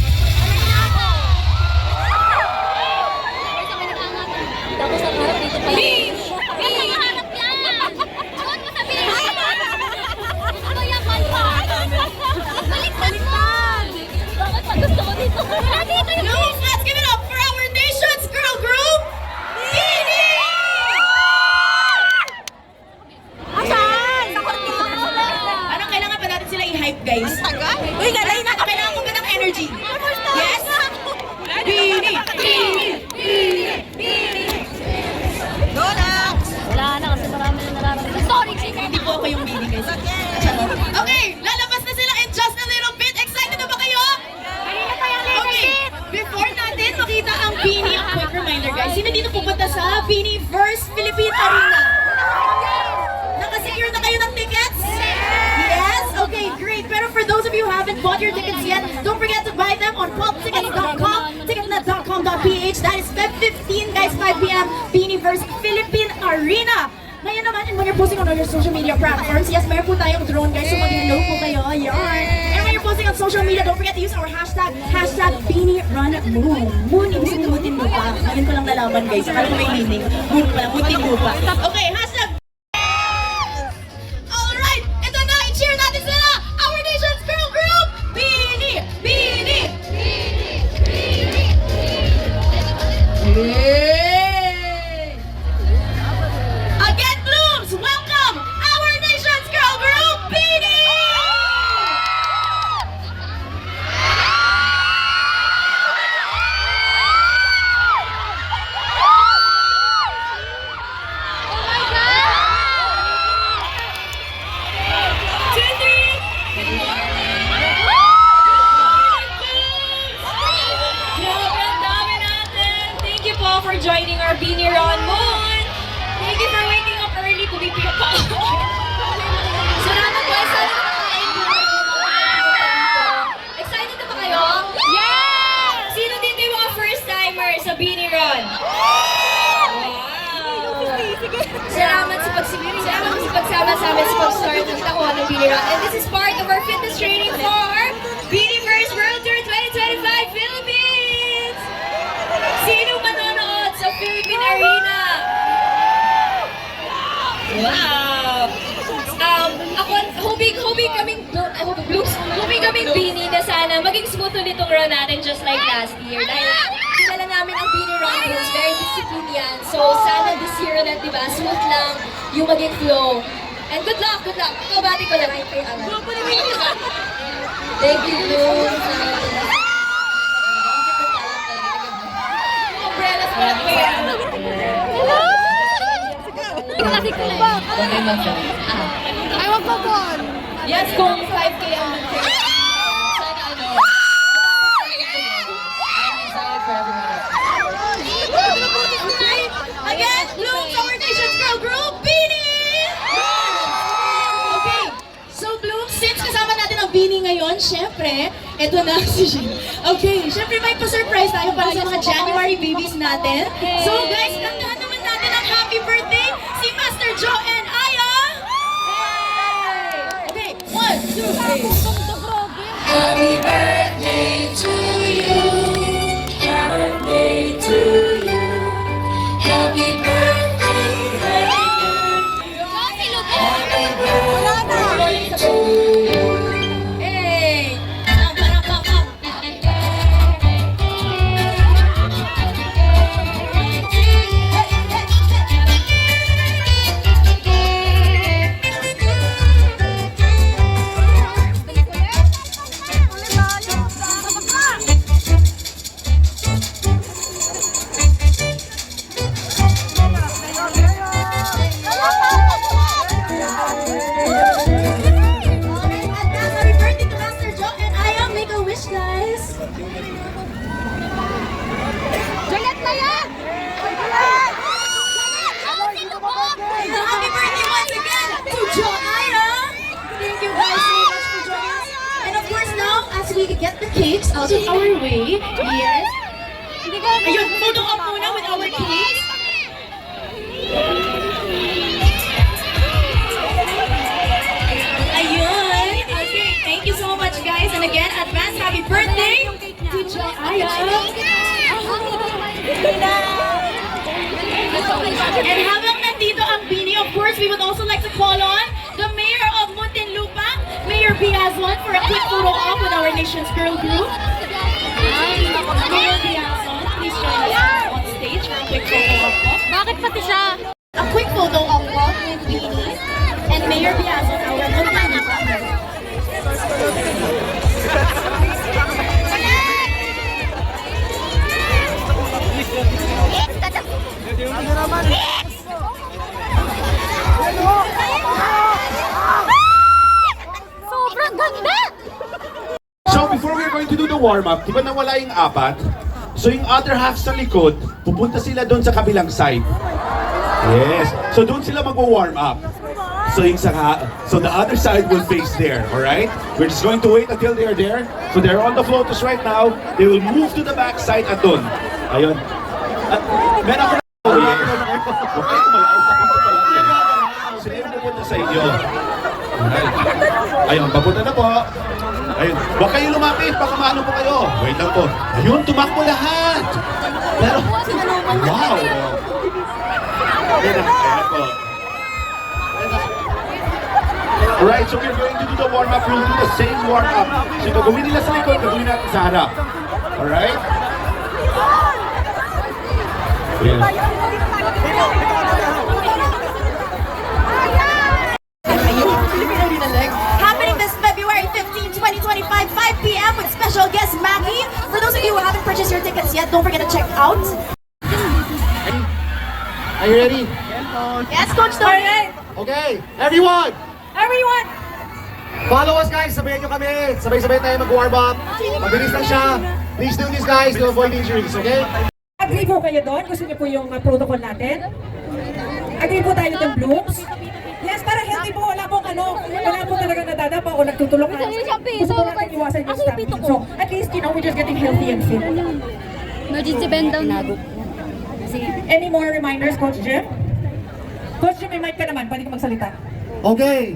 [SPEAKER 2] Tapos ang harap dito pa. Ang harap yan! Huwag mo sabihin! Gusto ko yan, Malpa! Baliktad mo! Bakit pa gusto ko dito? Wala dito yung
[SPEAKER 3] Blooms, let's give it up for our nation's girl group, BINI!
[SPEAKER 2] Asan? Sa kortina!
[SPEAKER 3] Anong kailangan pa natin sila i-hype, guys? Uy, galay na! Kailangan ko ba ng energy? Yes? BINI! BINI! BINI!
[SPEAKER 2] Wala na kasi marami na nararamdaman. Sorry, Chika!
[SPEAKER 3] Hindi po ako yung BINI, guys. Charot. Okay, lalabas na sila in just a little bit. Excited na ba kayo? Okay, before natin makita ang BINI, a quick reminder, guys. Sino dito pupunta sa BINI Verse Philippine Arena? Nakasecure na kayo ng tickets? Yes? Okay, great. Pero for those of you who haven't bought your tickets yet, don't forget to buy them on poptickets.com, ticketnet.com.ph. That is Feb 15, guys, 5 p.m. BINIverse Philippine Arena. Ngayon naman, and when you're posting on all your social media platforms, yes, mayroon po tayong drone, guys, so mag-hello po kayo. Ayan. And when you're posting on social media, don't forget to use our hashtag BINIRunMoon. Moon, ibig sabihin mutin mo pa. Ngayon ko lang nalaman, guys. Akala ko may meaning. Moon pala, mutin mo pa. Okay, hashtag Alright, ito na, i-cheer natin sila! Our nation's girl group, BINI! BINI! Yay! Again, Blooms, welcome our nation's girl group, BINI!
[SPEAKER 2] Grabe, ang dami natin! Thank you po for joining our BINI Run Moon! Thank you for waking up early. Pumipiyok pa ako. Salamat po. Excited na ba kayo? Yes! Sino dito yung mga first timer sa BINI Run? Wow! Salamat sa pagsama sa amin sa pag-start ng takuhan ng BINI Run. And this is part of our fitness training for BINIverse World Tour 2025 Philippines! Sino manonood sa Philippine Arena? Wow! hoping kaming BINI na sana maging smooth ulit itong run natin just like last year. Dahil kilala namin ang BINI run rules, very disciplined yan. So sana this year ulit, diba, smooth lang yung maging flow. And good luck, good luck. Kabati ko lang kay Alan. Thank you, Blue. Umbrellas pala ko yan. Hello! Kasi ko lang. Ay, wag pa po. Yes, kung 5K ang mag-care. Sana ano.
[SPEAKER 3] Again, Blooms, our nation's girl group, BINI! Okay, so Blooms, since kasama natin ang BINI ngayon, syempre, eto na si Jean. Okay, syempre may pa-surprise tayo para sa mga January babies natin. So guys, kantahan naman natin ang happy birthday si Master Joe and Aya! Okay, 1, 2, 3.
[SPEAKER 7] Happy birthday to you. Happy birthday to you. Happy birthday, happy birthday to you.
[SPEAKER 3] Hey! Happy birthday to Master Joe and Aya. Make a wish, guys.
[SPEAKER 1] Janet na yan!
[SPEAKER 3] Happy birthday once again to Joe Aya. Thank you guys so much for joining us. And of course now, as we get the cakes out of our way. Yes. Ayun, photo up muna with our cakes. Ayun. Okay, thank you so much guys. And again, advance happy birthday to Joaya. And habang nandito ang Bini, of course, we would also like to call on the Mayor of Muntinlupa, Mayor Biazon, for a quick photo op with our nation's girl group. Mayor Biazon, please join us on stage for a quick photo op po.
[SPEAKER 1] Bakit pati siya?
[SPEAKER 3] A quick photo op po with Bini and Mayor Biazon, our Muntinlupa Mayor.
[SPEAKER 1] Sobrang ganda!
[SPEAKER 10] So before we're going to do the warm-up, di ba nawala yung apat? So yung other half sa likod, pupunta sila doon sa kabilang side. Yes. So doon sila magwa-warm up. So so the other side will face there, all right? We're just going to wait until they are there. So they're on the floaters right now. They will move to the back side at doon. Ayun. At meron ako na. Oh, yes. Okay, sila yung pupunta sa inyo. Alright. Ayun, papunta na po. Ayun, huwag kayo lumapit, baka maano po kayo. Wait lang po. Ayun, tumakbo lahat. Pero, wow. Ayan po. Alright, so we're going to do the warm-up. We'll do the same warm-up. So gagawin nila sa likod, gagawin natin sa harap. Alright? Yes.
[SPEAKER 3] Happening this February 15, 2025, 5 p.m. with special guest Maggie. For those of you who haven't purchased your tickets yet, don't forget to check out.
[SPEAKER 4] Are you ready?
[SPEAKER 3] Yes, Coach Tony.
[SPEAKER 4] Okay, everyone!
[SPEAKER 3] Everyone,
[SPEAKER 4] Follow us guys, sabayan nyo kami. Sabay-sabay tayo mag-warm up. Mabilis lang siya. Please do this guys to avoid injuries, okay?
[SPEAKER 11] Agree po kayo doon? Gusto niyo po yung protocol natin? Agree po tayo ng blooms? Yes, para healthy po. Wala pong wala po talaga nadadapa o nagtutulungan. Gusto po natin iwasan yung stampede. So, at least, we're just getting healthy and fit.
[SPEAKER 1] Emergency bend down na.
[SPEAKER 11] Any more reminders, Coach Jim? Coach Jim, may mic ka naman. Pwede ka magsalita.
[SPEAKER 4] Okay.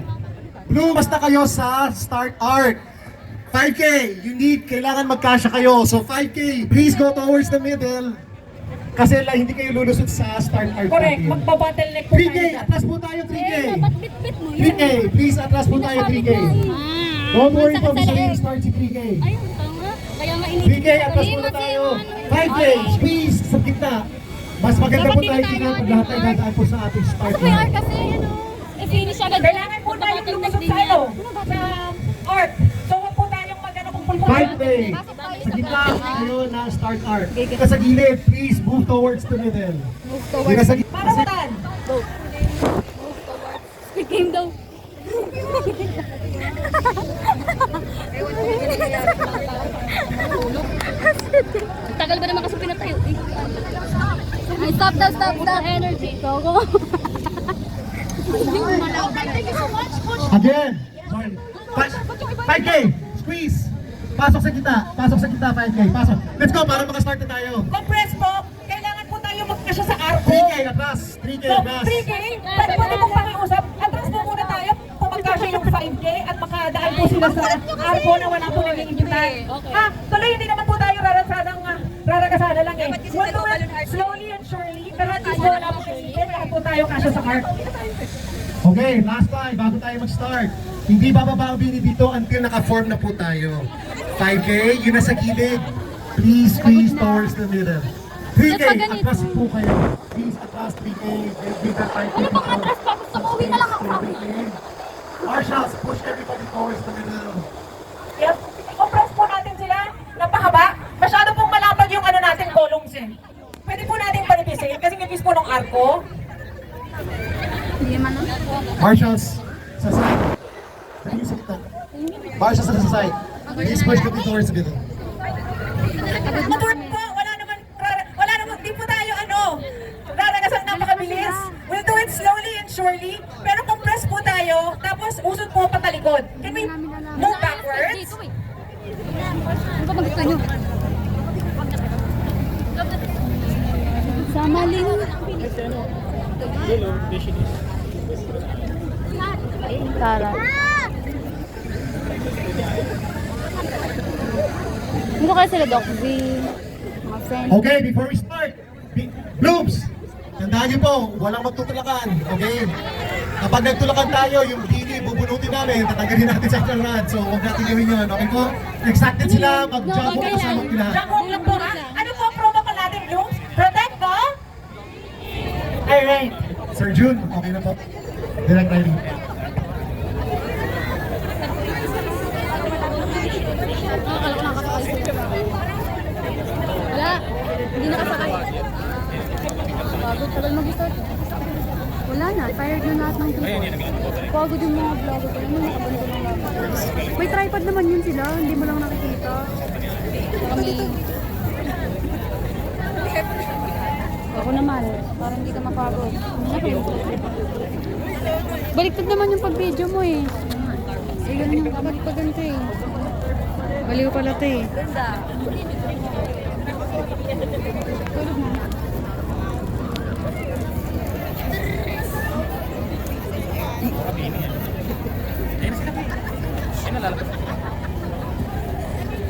[SPEAKER 4] Blue, basta kayo sa start art. 5K, kailangan magkasya kayo. So 5K, please go towards the middle. Kasi hindi kayo lulusot sa start art.
[SPEAKER 11] Correct.
[SPEAKER 4] natin.
[SPEAKER 11] Magbabottleneck po
[SPEAKER 4] 3K,
[SPEAKER 11] tayo.
[SPEAKER 4] atras po tayo 3K.
[SPEAKER 1] Dapat bit-bit mo.
[SPEAKER 4] 3K, please atras po tayo 3K. Don't worry po, gusto rin start si 3K.
[SPEAKER 1] Ayun, tama. Kaya nga
[SPEAKER 4] 3K, atras muna tayo. 5K, squeeze sa gitna. Mas maganda po tayo dito pag lahat tayo dadaan po sa ating start
[SPEAKER 1] Kasi may art
[SPEAKER 4] line.
[SPEAKER 1] kasi, finish agad.
[SPEAKER 11] Kailangan po tayo lumusot sa sa art. So, huwag po tayong kung pulpul.
[SPEAKER 4] 5K, sa gitna kayo na start art. Dito sa gilid, please move towards the middle. Dito sa gitna.
[SPEAKER 11] Para matan.
[SPEAKER 1] Squid game daw. Tagal ba naman kasi pinatayo eh. Ay, stop daw, stop. Energy. Go.
[SPEAKER 4] Again, sorry. 5K, squeeze. Pasok sa gitna, 5K, pasok. Let's go, para makastart na tayo.
[SPEAKER 11] Compress po. Kailangan po tayo magkasya sa arco.
[SPEAKER 4] 3K, atras. 3K,
[SPEAKER 11] So,
[SPEAKER 4] atras.
[SPEAKER 11] 3K, pwede pong pakiusap. Atras po muna tayo kung magkasya yung 5K at makadaan po sila sa arco na wala po nag-iinjutan. Ha? Tuloy, hindi naman po tayo raragasada lang eh. We'll do it slowly and surely. Pero at least wala po nag-iinjutan. Lahat po tayo kasya sa arco.
[SPEAKER 4] Okay, last time, bago tayo mag-start. Hindi bababa ang bini dito until naka-form na po tayo. 5K, yun na sa gilid. Please squeeze towards the middle. 3K, atras po kayo. Please atras 3K. Bigger 5K.
[SPEAKER 1] Ano bang atras pa? Gusto ko, uwi na lang ako.
[SPEAKER 4] Marshals, push everybody towards the middle.
[SPEAKER 11] Yes. Compress po natin sila. Napahaba. Masyado pong malapad yung natin columns eh. Pwede po natin panipisin kasi nipis po ng arco.
[SPEAKER 4] Marshals, sa side. Please sa gitna. Marshals sa side. Please push the towards the middle.
[SPEAKER 11] Maburt po, wala naman, di po tayo raragasang napakabilis. We'll do it slowly and surely, pero compress po tayo, tapos usod po patalikod. Can we move backwards?
[SPEAKER 1] Tara. Dito kaya sila, Doc V. Mga friends.
[SPEAKER 4] Okay, before we start, Blooms! Tandaan niyo po, walang magtutulakan, okay? Kapag nagtulakan tayo, yung bini, bubunutin namin, tatanggalin natin sa rod. So, huwag natin gawin yun, okay po? Excited sila, mag-jump po kasama nila.
[SPEAKER 11] Jump lang po ha. Ano po ang promo natin, Blooms? Protect po? Alright.
[SPEAKER 4] Sir June, okay na po. Direct riding.
[SPEAKER 1] Wala. Hindi nakasakay. Pagod tagal mag-start. Wala na. Fired na lahat ng people. Pagod yung mga vlogger. Ano nakabalik ko lang lang. May tripod naman yun sila. Hindi mo lang nakikita. Kami. Ako naman. Parang hindi ka mapagod. Baliktad naman yung pag-video mo eh. Eh, ganun yung kabalik pa ganito eh. Baliw pala ito eh. Tulog na.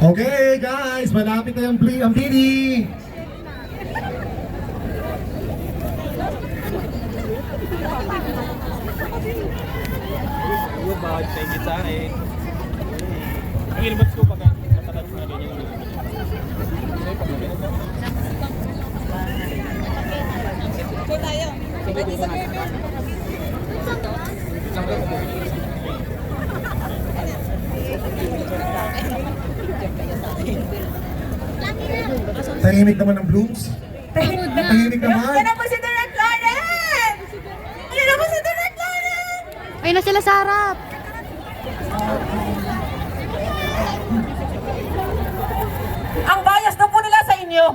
[SPEAKER 4] Okay, guys, malapit na yung ang bini. Tahimik naman ng Blooms. Tahimik naman.
[SPEAKER 11] Yan na po si Direk Lauren! Yan na po si Direk Lauren!
[SPEAKER 1] Ayun na sila sa harap.
[SPEAKER 11] Ang bias na po nila sa inyo.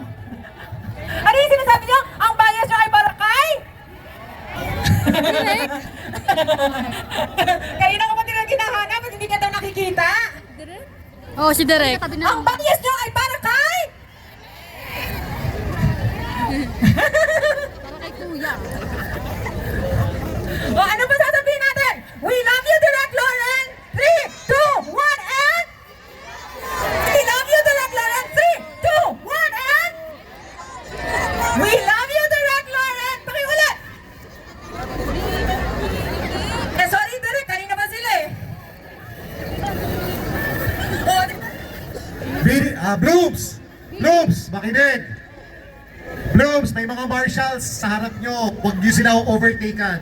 [SPEAKER 11] Ano yung sinasabi niyo? Ang bias niyo ay barakay? Kayo na kapatid ang ginahanap at hindi ka daw nakikita.
[SPEAKER 1] Oh, si Derek.
[SPEAKER 11] Ang bias niyo ay barakay?
[SPEAKER 1] Para kay Kuya.
[SPEAKER 11] O ano ba sasabihin natin? We love you, Direk Lauren! 3, 2, 1, and... We love you, Direk Lauren! 3, 2, 1, and... We love you, Direk Lauren! Pakiulit! Eh, sorry, Direk. Kanina ba sila eh?
[SPEAKER 4] Blooms! Blooms, makinig! Blooms, may mga marshals sa harap nyo. Huwag nyo sila overtaken.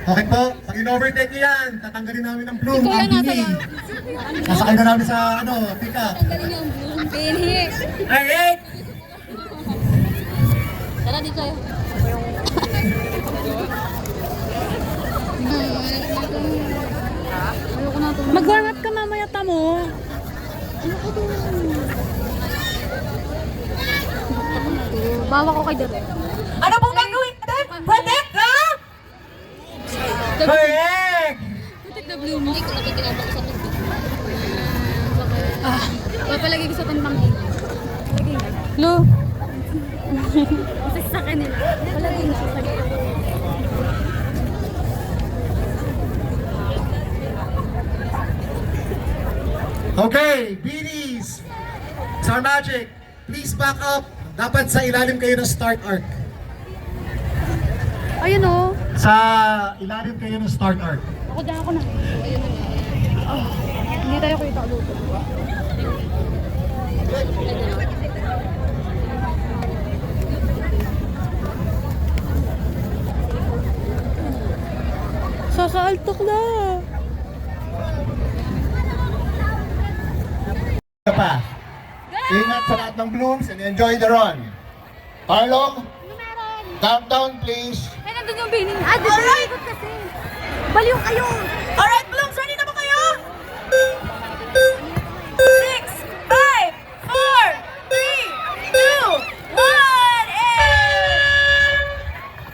[SPEAKER 4] Okay po? Pag in-overtake nyo yan, tatanggalin namin ang Bloom, ang bini. Sasakay na namin sa, pick up.
[SPEAKER 1] Tanggalin niyo ang blue. Bini.
[SPEAKER 11] Alright!
[SPEAKER 1] Tara dito tayo. Ayoko na ito. Mag-warm up ka mamaya, tamo. Ayoko to. Bawa ko kay Derek.
[SPEAKER 11] Ano pong gagawin natin? Protect ka? Correct!
[SPEAKER 1] Protect the blue mo. Ito na kinabak ko sa tubig. Papalagay ko sa tandang ito. Lu. Kasi sa kanila. Palagay ko sa kanila.
[SPEAKER 4] Okay, beanies! Star Magic, please back up. Dapat sa ilalim kayo ng start arc.
[SPEAKER 1] Ayun o.
[SPEAKER 4] Sa ilalim kayo ng start arc.
[SPEAKER 1] Ako dyan ako na. Ayun o. Hindi tayo kita luto. Sakaaltok na.
[SPEAKER 4] Pa. Ingat sa lahat ng Blooms and enjoy the run. Arlong, countdown please.
[SPEAKER 1] Ay, nandun yung bini. Dito yung ikot kasi. Baliw kayo.
[SPEAKER 11] Alright, Blooms, ready na ba kayo? 6, 5, 4, 3, 2, 1, and...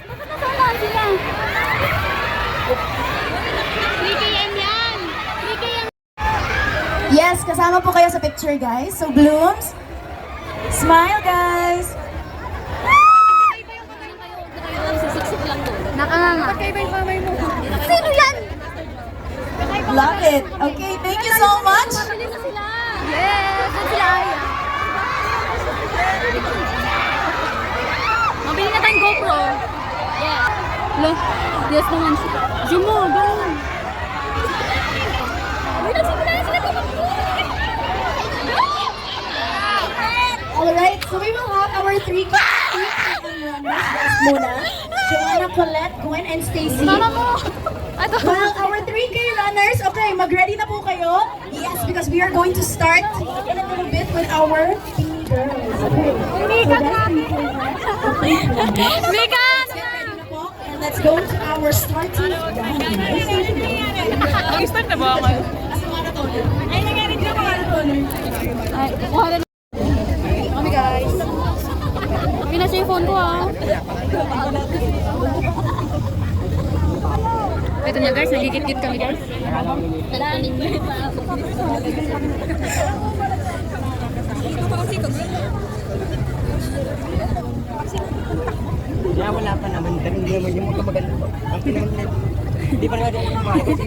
[SPEAKER 1] Bakit nasalaan sila? 3 km yan. 3 km.
[SPEAKER 3] Yes, kasama po kayo sa picture, guys. So, Blooms, smile, guys.
[SPEAKER 1] Siksik lang doon. Nakanganga. Ba't kayo ba yung mamay mo? Sino yan?
[SPEAKER 3] Love it. Okay, thank you so much.
[SPEAKER 1] Mabili na sila. Yes, yan sila Aya. Mabili na tayong GoPro. Yes. Look, yes naman siya. Zoom mo, doon.
[SPEAKER 3] Alright, so we will have our three runners. Yes, muna. Joanna, Colette, Gwen, and Stacy.
[SPEAKER 1] Mama mo.
[SPEAKER 3] Well, our 3K runners, okay, mag-ready na po kayo? Yes, because we are going to start in a little bit with our team girls. Okay.
[SPEAKER 1] Mika, Mika!
[SPEAKER 3] Get ready na po, and let's go to our starting round.
[SPEAKER 1] Mag-start na ba ako?
[SPEAKER 3] Ay, nangyari dito marathoner.
[SPEAKER 1] Ay, kuha na. Kami guys. Pinasa yung phone ko ah. Ito niya guys, nagigit-git kami guys.
[SPEAKER 6] Yeah, wala pa naman. Pero hindi naman yung magkamaganda po. Hindi pa naman yung mga kasi.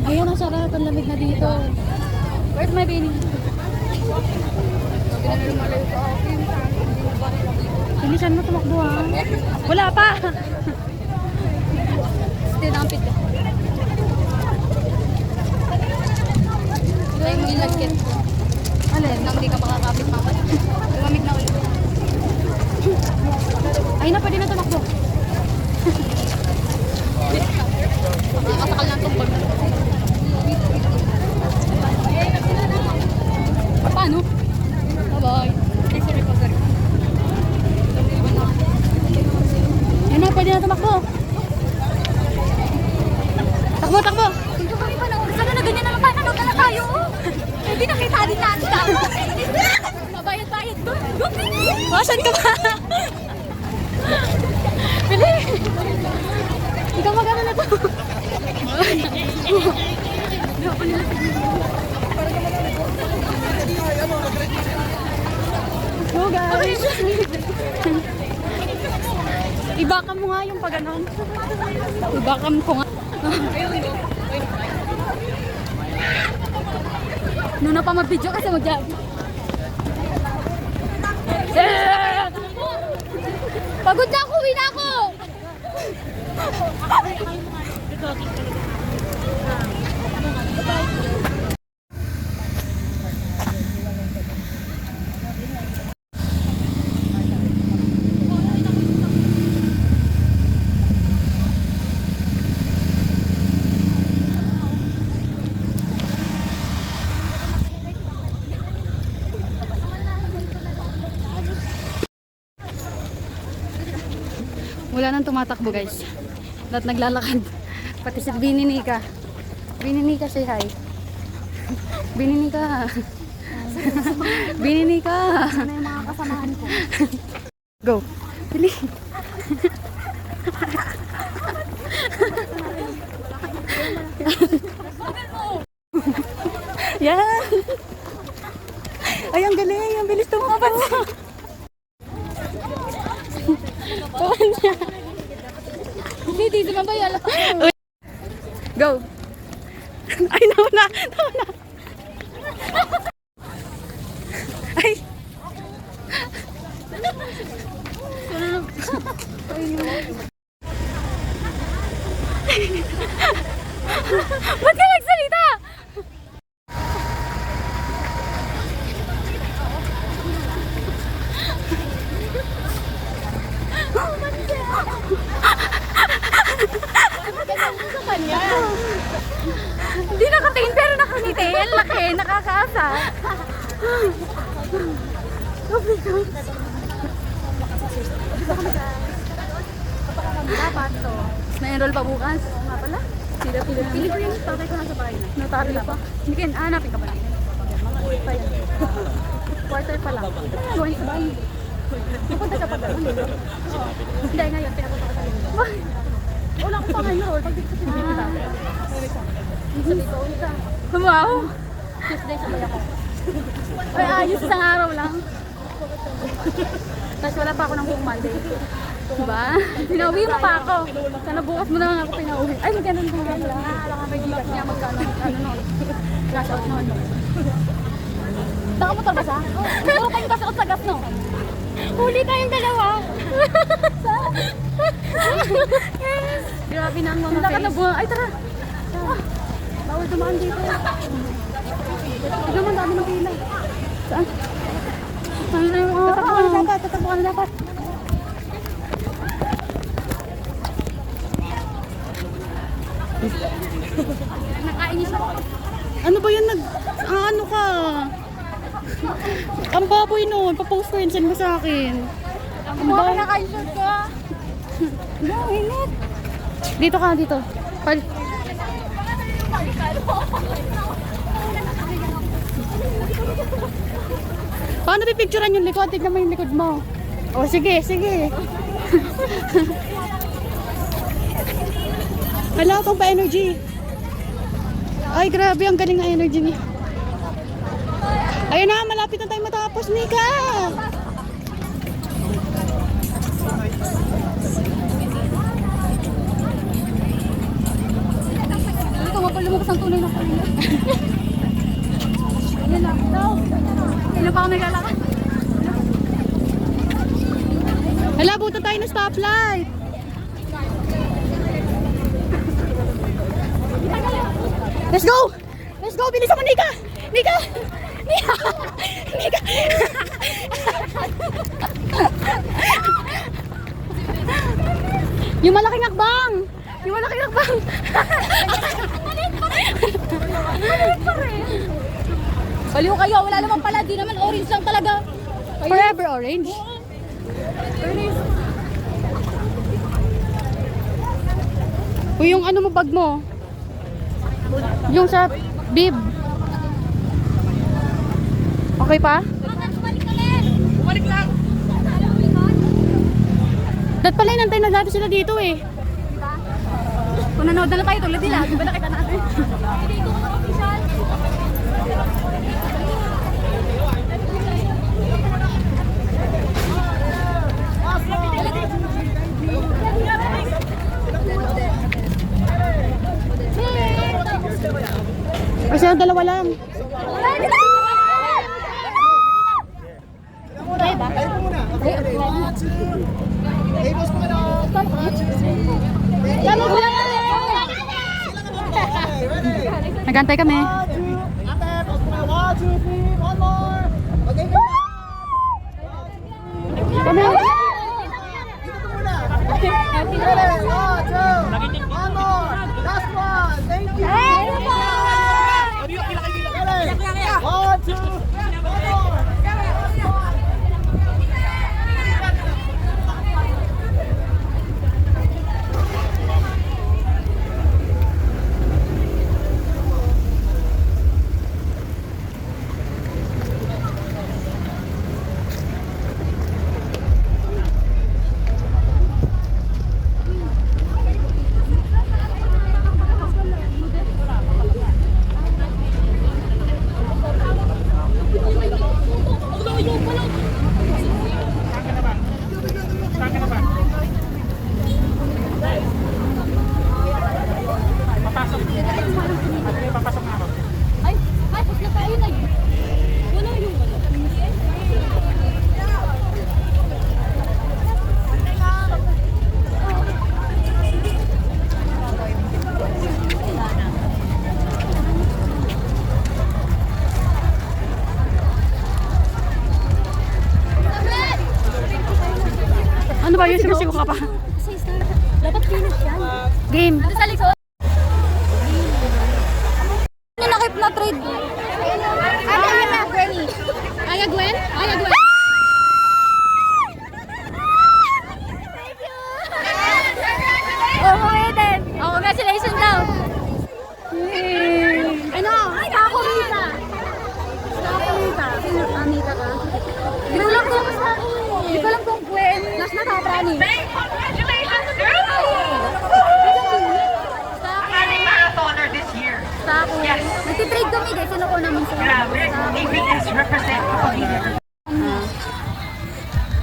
[SPEAKER 1] Ayun, ang sarap. Ang lamig na dito. Where's my baby? Bilisan mo tumakbo ha. Wala pa. Tinampit ka. Ito yung ilagkit. Alin? Nang di ka makakapit mamaya. Lumamig na ulit. Ay na, pwede na tumakbo. Makakasakal ng tumpag. Paano? Bye-bye. Yan na, pwede na tumakbo. Takbo, takbo. Dito kami pa na. Sana na ganyan naman pananood na tayo. Hindi nakita din natin tao. Mabayad-bayad doon. Asan ka ba? Pili. Ikaw magano na to. Hindi ako nila go guys. Ibakam mo nga yung pag-anon. Ibakam ko nga. Nuna pa mag-video kasi mag-jab. Pagod na ako, uwi na ako! Wala nang tumatakbo guys. Lahat naglalakad. Pati si Bininika. Bininika, say hi. Bininika. Bininika. Sana yung mga kasamahan ko. Go. Pili. Yeah. Ay, ang galing. Ang bilis tumakbo. Kawan niya. Hindi, di naman ba yan? Go. Ay, nauna. Nauna. Ay. Ba't ka nagsalita? Hindi nakatingin pero nakangiti. Ang laki, nakakaasa. Oh my God. Dapat to. Na-enroll pa bukas. Nga pala. Pila-pila naman. Pili ko yung tatay ko nasa bahay na. Notaryo pa. Hindi ka, hanapin ka ba natin? Mga pa yan. Quarter pa lang. Join sa bahay. Pupunta ka pa ba? Hindi, ngayon. Pinapunta ka tayo. Wala ko pa ngayon. Pag dito sa pinagkita. Sabi ko, ulit ah. Wow! Tuesday sabay ako. Ay, ayos isang araw lang. Tapos wala pa ako ng buong Monday. Diba? Pinauwi mo pa ako. Sana bukas mo na lang ako pinauwi. Ay, magkano na nga pala. May gigas niya, magkano nun. Cash out nun. Nakamotor ba siya? Oo, kayong cash out sa gas, no? Huli tayong dalawa. Grabe na ang mga face. Ay, tara. Bawal dumaan dito. Tignan mo, dami ng pila. Saan? Saan na yung mga... Tatapuan na dapat. Nakainis ako. Ano ba yan? Ano ka? Ang baboy nun. Pa-post ko yun. Send mo sa akin. Ang baboy. Nakainis ka. No, init. Dito ka, dito. Paano pipicturean yung likod? Tignan mo yung likod mo. O, sige, sige. Hala, pang pa-energy. Ay, grabe, ang galing ng energy niya. Ayun na, malapit na tayo matapos, Mika. Ito, mapalumabas ang tunay na kanina. Ayun lang, daw. Sino pa ako naglalakad? Hala, buto tayo ng stoplight. Let's go! Let's go! Bilis mo, Nika! Nika! Nika! Nika! Yung malaking akbang! Yung malaking akbang! Malit pa rin! Malit pa rin! Baliw kayo! Wala naman pala! Di naman orange lang talaga! Forever orange? Uy, yung ano mo, bag mo? Yung sa bib. Okay pa? Bumalik lang. Dapat pala inantay na natin sila dito eh. Kung nanood na lang tayo tulad nila, di ba nakita natin? Kasi dalawa lang. Nagantay kami. Ano ba yun? Sumisigaw ka pa. Dapat finish yan. Game. Ano sa likod? Ano nakip na trade? Ana, Gwen. Aya Gwen? Aya Gwen. Thank you. Oh, Eden. Oh, congratulations daw. Ano? Ako Rita. Ako Rita. Sino? Anita ka? Ginulang ko sa ako. Hindi ko lang kung Gwen. Nas na kaprani. Congratulations, girl!
[SPEAKER 3] Running marathoner this year.
[SPEAKER 1] Sa ako. Yes. Nagtitrade kami guys. Sino ko naman sa
[SPEAKER 3] Grabe. ABS represent Kapamilya.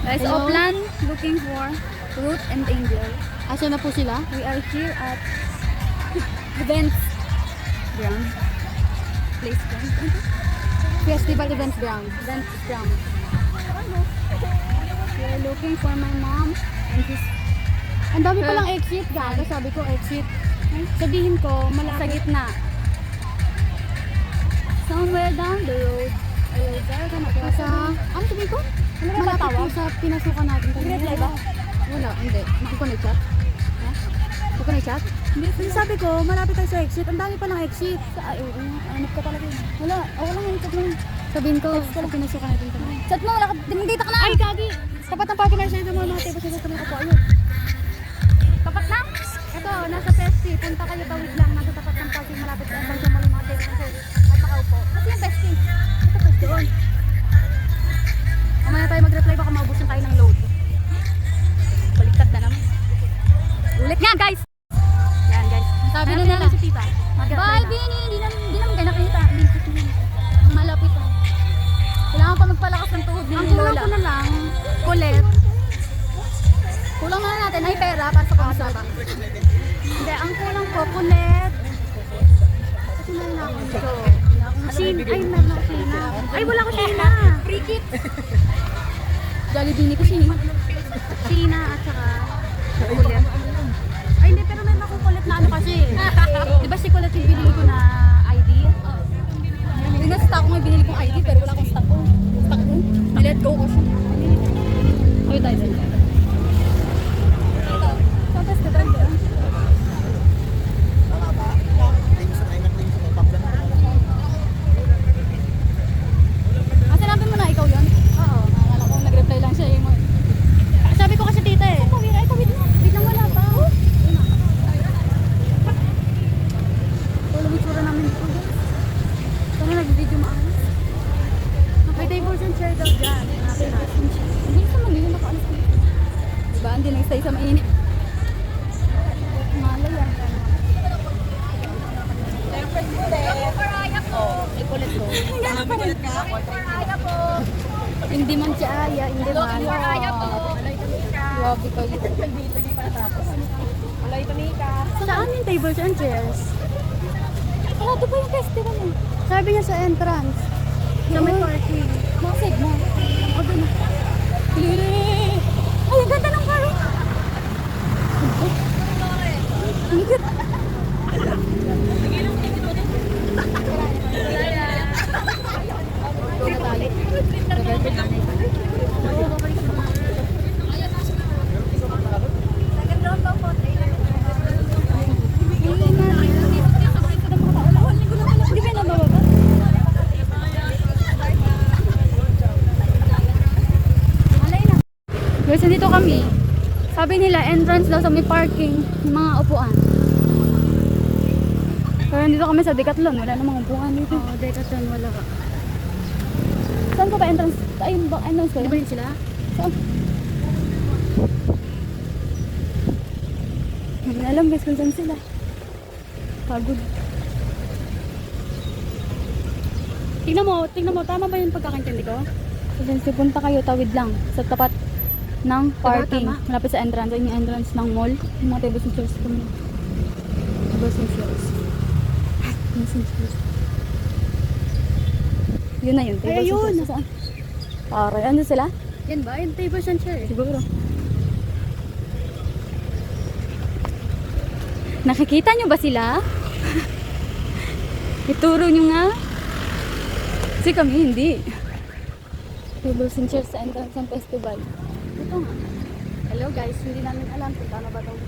[SPEAKER 1] Guys, Oplan looking for Ruth and Angel. Asa na po sila? We are here at Events Ground. Place Ground. Festival Events Ground. Events Ground. We are looking for my mom and his... Ang dami palang exit, gaga. Sabi ko exit. Sabihin ko, sa gitna. Somewhere down the road. Sa... Ano sabihin ko? Malapit po sa pinasukan natin. Nag-reply ba? Wala, hindi. Nakikonnect chat? Ha? Nakikonnect chat? Hindi. Sabi ko, malapit tayo sa exit. Ang dami palang exit. Hanap ka talaga yun. Wala. Wala nga yung chat mo. Sabihin ko, sa pinasukan natin. Chat mo, wala ka. Dito ka na. Ay, gagi. Tapat ng parking lot na ito mga tayo. Basta kami ako. Ayun. Tapat na? Ito, nasa Pesti. Punta kayo tawid lang. Nasa tapat ng parking. Malapit na ang mga mga tayo. At nakaupo. Kasi yung Pesti. Ito Pesti on. Mamaya tayo mag-reply. Baka maubusan tayo ng load. Baliktad na naman. Ulit nga guys! Yan guys. Sabi na namin si tita. Bye Bini! Hindi naman kayo nakita. Malapit na. Kailangan pa magpalakas ng tuhod ni Lola. Ang kulang ko na lang, kulit. Kulang na natin ay pera para sa kamasaba. Hindi, ang kulang ko, kulit. Kasi meron ako dito. Ay, meron ako Sheena. Ay, wala ko Sheena. Free kit. Jollibee ko Sheena. Sheena at saka kulit. Ay, hindi, pero meron akong kulit na ano kasi. Di ba si kulit yung binili ko na ID? Yung nasa stock ko may binili kong ID pero wala akong stock ko. Stock ko. Let go ko siya. Ay, tayo tayo. Saan test ka talaga? Hanapin mo na ikaw yun? Oo. Nakakala ko nag-reply lang siya. Sabi ko kasi tita eh. Ay, tawid mo. Wait lang wala pa. Wala may tsura namin dito guys. Kami nag-video maayos. May tables and chair daw dyan. Hanapin natin siya. Hindi sa Manila nakaalis ko. Diba? Hindi nag-stay sa mainit. Malay yan. Hindi man siya aya, hindi man. Grabe kayo. Saan yung tables and chairs? Wala, ito pa yung festival eh. Sabi niya sa entrance. Sa may parking. Masig mo. O, doon na. Ay, ang ganda ng karo. Ang ganda. Guys, nandito kami. Sabi nila, entrance daw sa may parking ng mga upuan. Pero nandito kami sa Decathlon. Wala namang upuan dito. Oo, Decathlon. Wala ka. Saan ko ba entrance? Ay, entrance ko. Di ba yun sila? Saan? Hindi alam guys kung saan sila. Pagod. Tingnan mo. Tama ba yung pagkakaintindi ko? So, punta kayo, tawid lang. Sa tapat ng parking. Malapit sa entrance. Yung entrance ng mall. Yung mga tables and chairs kami. Tables and chairs. Tables and chairs. Yun na yun. Tables and chairs. Nasaan? Aray, ano sila? Yan ba? Yung tables and chairs. Siguro. Nakikita nyo ba sila? Ituro nyo nga. Kasi kami hindi. Tables and chairs sa entrance ng festival. Ito nga. Hello guys, hindi namin alam kung paano ba itong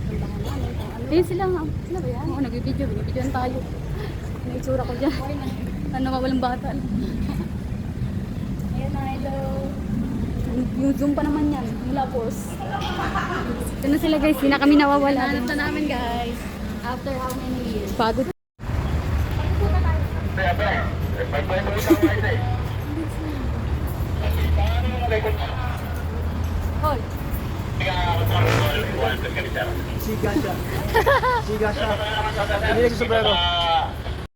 [SPEAKER 1] puntahan namin. Ayun sila nga. Sila ba yan? Oo, nag-video. Binibidyoan tayo. Ano itsura ko dyan? Ano walang bata. Ayan na, hello. Yung zoom pa naman yan. Mula post. Ito na sila guys. Hindi na kami nawawala. Hanap na namin guys. After how many years? Pagod. Hoy.
[SPEAKER 6] Siga siya. Siga siya. Hindi nagsusubrero.